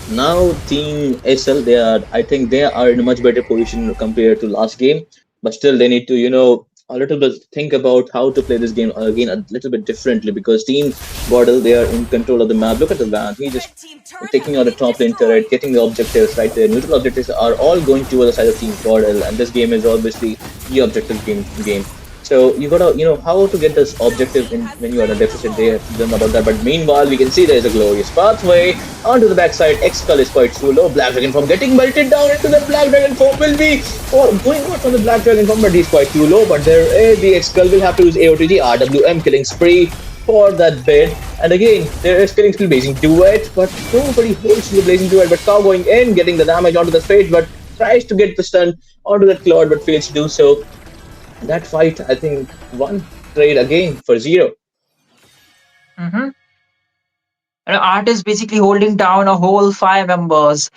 Now Team SL, I think they are in a much better position compared to last game, but still they need to, a little bit think about how to play this game again a little bit differently because Team Bordel, they are in control of the map. Look at the van. He just taking out the top lane turret, getting the objectives right there. Neutral objectives are all going to the side of Team Bordel, and this game is obviously the objective game. So you gotta, how to get this objective in when you are in a deficit. They have done about that. But meanwhile, we can see there is a glorious pathway onto the backside. X-Skull is quite too low. Black Dragon form getting melted down into the Black Dragon form will be going out from the Black Dragon form, but he's quite too low. But there is the X-Skull will have to use AOTG RWM killing spree for that bid. And again, there is killing spree Blazing Duet, but nobody holds the Blazing Duet. But Cow going in, getting the damage onto the stage, but tries to get the stun onto that Cloud, but fails to do so. That fight, I think, one trade again for 0. Mm-hmm. Art is basically holding down a whole 5 members.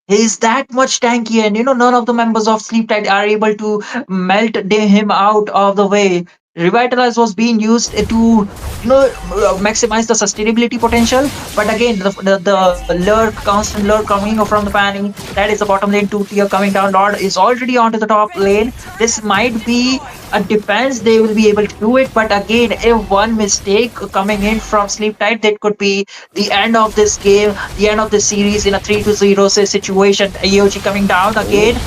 He's that much tanky, and none of the members of Sleep Tide are able to melt him out of the way. Revitalize was being used to maximize the sustainability potential. But again, the lure, constant lure coming from the panning, that is the bottom lane 2 tier coming down. Lord is already onto the top lane. This might be a defense, they will be able to do it, but again, if one mistake coming in from Sleep Tide, that could be the end of this game, the end of this series in a 3-0 situation. AOG coming down again.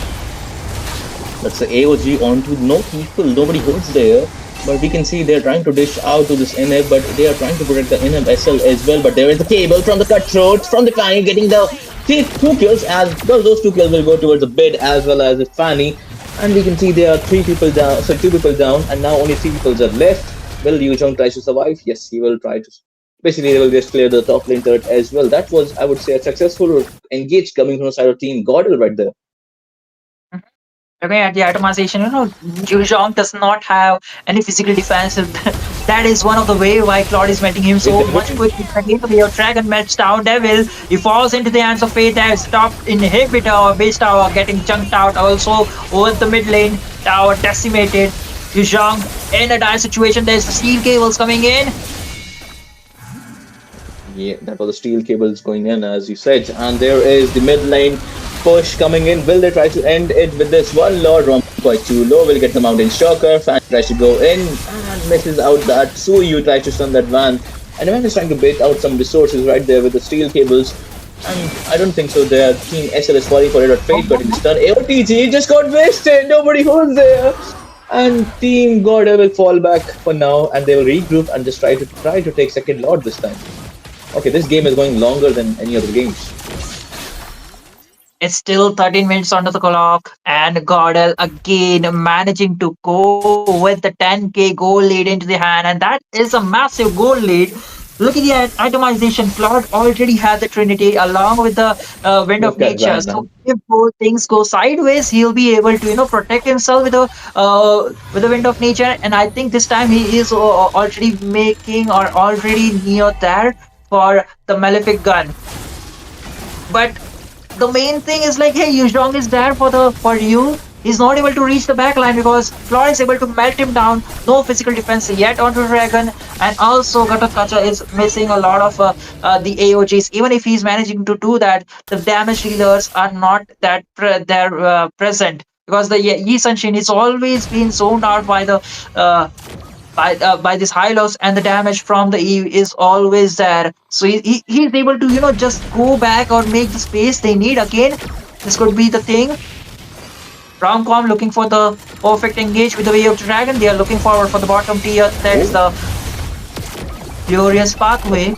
That's the AOG onto no people, nobody holds there. But we can see they're trying to dish out to this inhib, but they are trying to protect the inhib SL as well. But there is the cable from the cutthroat, from the Fanny getting the two kills, as well, those two kills will go towards the bid as well as the Fanny. And we can see there are three people down, so two people down, and now only three people are left. Will Yu Jong try to survive? Yes, he will try to. Basically, they will just clear the top lane turret as well. That was, I would say, a successful engage coming from the side of Team Gordel right there. Looking at the atomization, Jujong does not have any physical defense. That is one of the way why Claude is melting him so much quickly. Again, we have Dragon match down Devil. He falls into the hands of Fate. There is top inhibitor or base tower getting chunked out. Also, over the mid lane, tower decimated. Jujong in a dire situation. There's the steel cables coming in. Yeah, that was the steel cables going in, as you said. And there is the mid lane push coming in. Will they try to end it with this one? Lord Rom quite too low. Will get the mountain shocker. Fan tries to go in and misses out that. Suyu tries to stun that Van. And Van is trying to bait out some resources right there with the steel cables. And I don't think so. Their team SL is falling for it, but Fate got in stun. AOTG just got wasted. Nobody holds there. And Team Gorda will fall back for now, and they will regroup and just try to take second Lord this time. Okay, this game is going longer than any other games. It's still 13 minutes onto the clock, and Gordel again managing to go with the 10k goal lead into the hand, and that is a massive goal lead. Look at the itemization. Claude already had the Trinity along with the Wind of Nature. So if both things go sideways, he'll be able to protect himself with the Wind of Nature. And I think this time he is already making or already near there for the Malefic gun. But the main thing is like, hey, Yuzhong is there for you. He's not able to reach the backline because Flora is able to melt him down. No physical defense yet onto Dragon, and also Gatakacha is missing a lot of the AOGs. Even if he's managing to do that, the damage dealers are not that present because the Yi Sunshin is always being zoned out by the by this high loss, and the damage from the Eve is always there. So he's able to just go back or make the space they need again. This could be the thing. Romcom looking for the perfect engage with the Way of Dragon. They are looking forward for the bottom tier. That's the glorious pathway.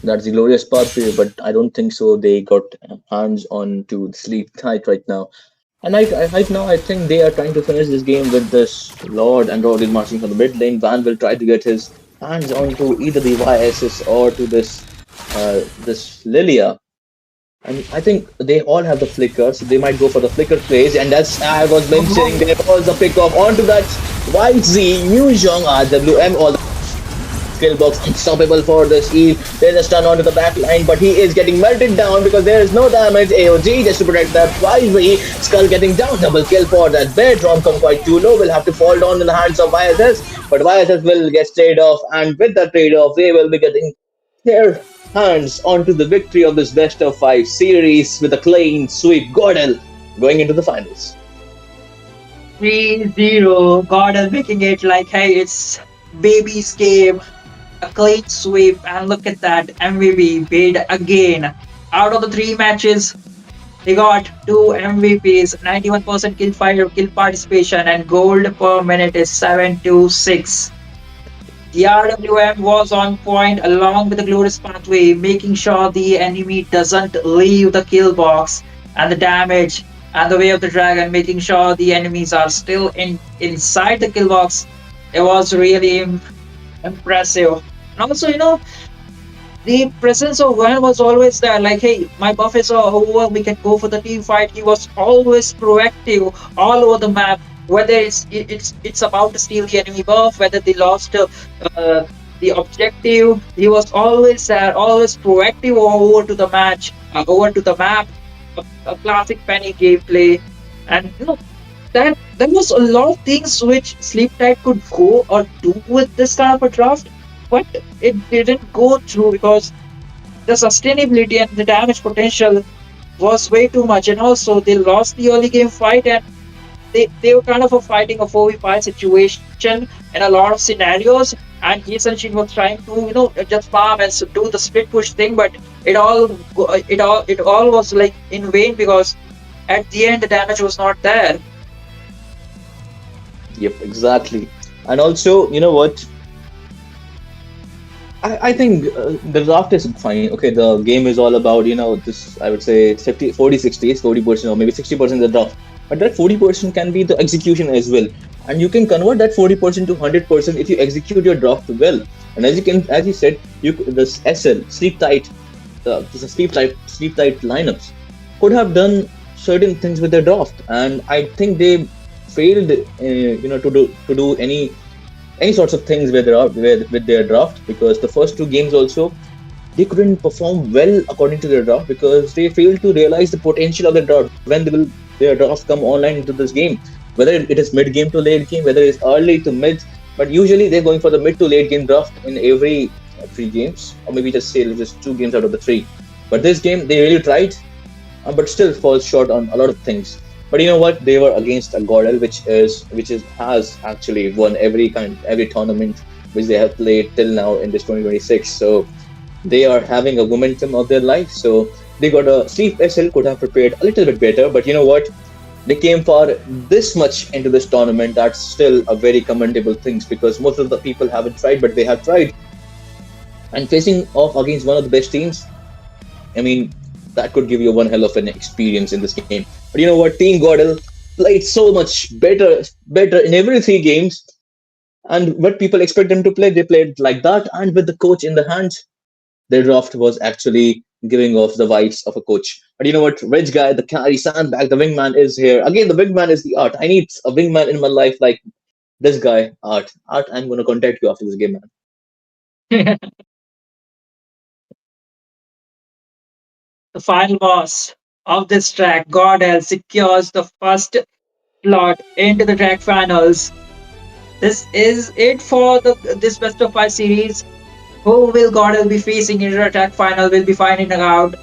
That's the glorious pathway, but I don't think so. They got hands on to Sleep Tight right now. And right now, I think they are trying to finish this game with this Lord, and Lord is marching from the mid lane. Van will try to get his hands onto either the YSS or to this Lilia. And I think they all have the flicker, so they might go for the flicker plays. And that's, I was mentioning, there was a pick off onto that YZ, Yuzhong, RWM, all the skill box unstoppable for this Eve. There's a stun onto the back line, but he is getting melted down because there is no damage. AOG just to protect that YZ. Skull getting down, double kill for that bed. Romcom quite too low, will have to fall down in the hands of YSS, but YSS will get trade off, and with the trade off, they will be getting their hands onto the victory of this best of 5 series with a clean sweep. Gordel going into the finals. 3-0. Gordel making it like, hey, it's baby's game. A clean sweep, and look at that. MVP bid again. Out of the 3 matches, he got 2 MVPs, 91% kill participation, and gold per minute is 726. The RWM was on point along with the glorious pathway, making sure the enemy doesn't leave the kill box, and the damage and the Way of the Dragon, making sure the enemies are still inside the kill box. It was really impressive. And also, the presence of Van was always there. Like, hey, my buff is over, we can go for the team fight. He was always proactive all over the map. Whether it's about to steal the enemy buff, whether they lost the objective, he was always there, always proactive over to the match, over to the map. A classic Penny gameplay, and that there was a lot of things which Sleep Tight could go or do with this kind of a draft, but it didn't go through because the sustainability and the damage potential was way too much, and also they lost the early game fight, and they were kind of a fighting a 4v5 situation in a lot of scenarios, and he essentially was trying to just farm and do the split push thing, but it all was like in vain because at the end the damage was not there. Yep, exactly. And also, you know what? I think the draft is fine. Okay, the game is all about, this, I would say 50, 40, 60, 40% or maybe 60% the draft. But that 40% can be the execution as well. And you can convert that 40% to 100% if you execute your draft well. And as you said, this SL, sleep tight, this is sleep tight lineups could have done certain things with their draft. And I think they failed, to do any sorts of things with their draft, because the first two games also they couldn't perform well according to their draft because they failed to realize the potential of the draft when their drafts come online into this game, whether it is mid game to late game, whether it's early to mid, but usually they're going for the mid to late game draft in every 3 games, or maybe just say just 2 games out of the 3. But this game they really tried, but still falls short on a lot of things. But you know what? They were against a Gordel, which has actually won every tournament which they have played till now in this 2026. So they are having a momentum of their life. So they got a Sleep SL could have prepared a little bit better. But you know what? They came far this much into this tournament. That's still a very commendable thing because most of the people haven't tried, but they have tried. And facing off against one of the best teams, I mean, that could give you one hell of an experience in this game. But you know what? Team Gordel played so much better in every 3 games. And what people expect them to play, they played like that. And with the coach in the hands, their draft was actually giving off the vibes of a coach. But you know what? Rich guy, the carry, sandbag, the wingman is here. Again, the wingman is the art. I need a wingman in my life like this guy, Art. Art, I'm going to contact you after this game, man. The final boss of this track, Gordel, secures the first slot into the track finals. This is it for this best of 5 series. Who will Gordon be facing in the attack final? We'll be finding out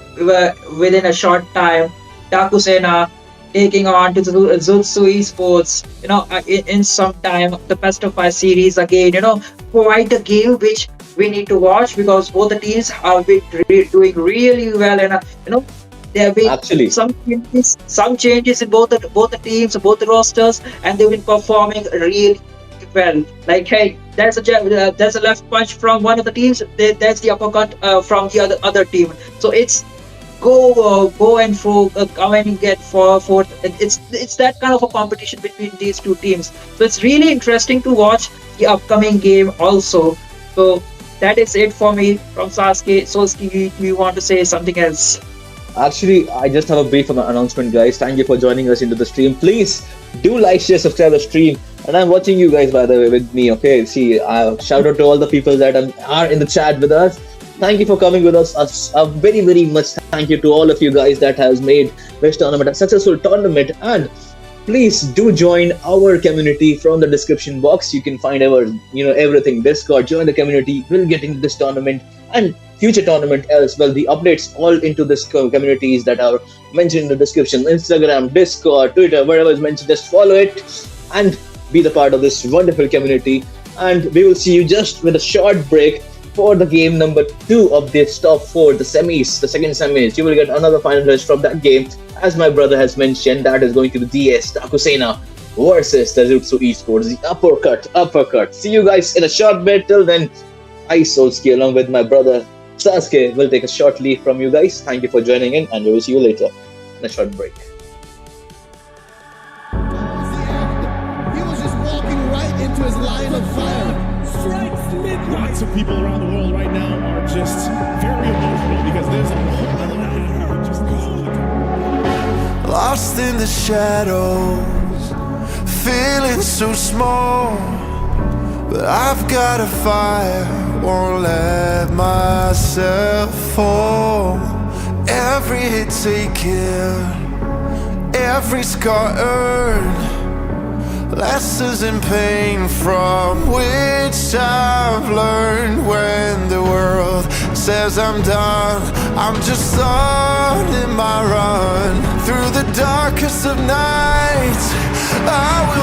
within a short time. Dakusena taking on to Zutsu Esports. In some time, the best of 5 series again. Quite a game which we need to watch because both the teams have been doing really well, and there have been Actually, some changes in both the teams, both the rosters, and they've been performing really well. Like, hey, there's a left punch from one of the teams. There's the uppercut from the other team. So it's go and fro, come and get forth. It's that kind of a competition between these two teams. So it's really interesting to watch the upcoming game also. So that is it for me from Sasuke. Solski, we want to say something else. actually, I just have a brief announcement, guys. Thank you for joining us into the stream. Please do like, share, subscribe the stream. And I'm watching you guys, by the way, with me. Okay, see, shout out to all the people that are in the chat with us. Thank you for coming with us. A very, very much thank you to all of you guys that has made this tournament a successful tournament. And please do join our community from the description box. You can find our, everything. Discord, join the community. We'll get into this tournament and future tournament as well. The updates all into this communities that are mentioned in the description. Instagram, Discord, Twitter, wherever is mentioned, just follow it and be the part of this wonderful community. And we will see you just with a short break for the game number 2 of this top 4, the semis, the second semis. You will get another finalist from that game. As my brother has mentioned, that is going to be DS Takusena versus the Jutsu Esports, the uppercut. See you guys in a short bit. Till then, I, Solski, along with my brother Sasuke, will take a short leave from you guys. Thank you for joining in, and we will see you later in a short break. He was just walking right into his line of fire. Strikes midnight. Lots of people around the world right now are just very emotional because there's a whole other hour just Lost in the shadows, feeling so small. But I've got a fire, won't let myself fall. Every hit taken, every scar earned, lessons in pain from which I've learned. When the world says I'm done, I'm just starting my run through the darkest of nights. I will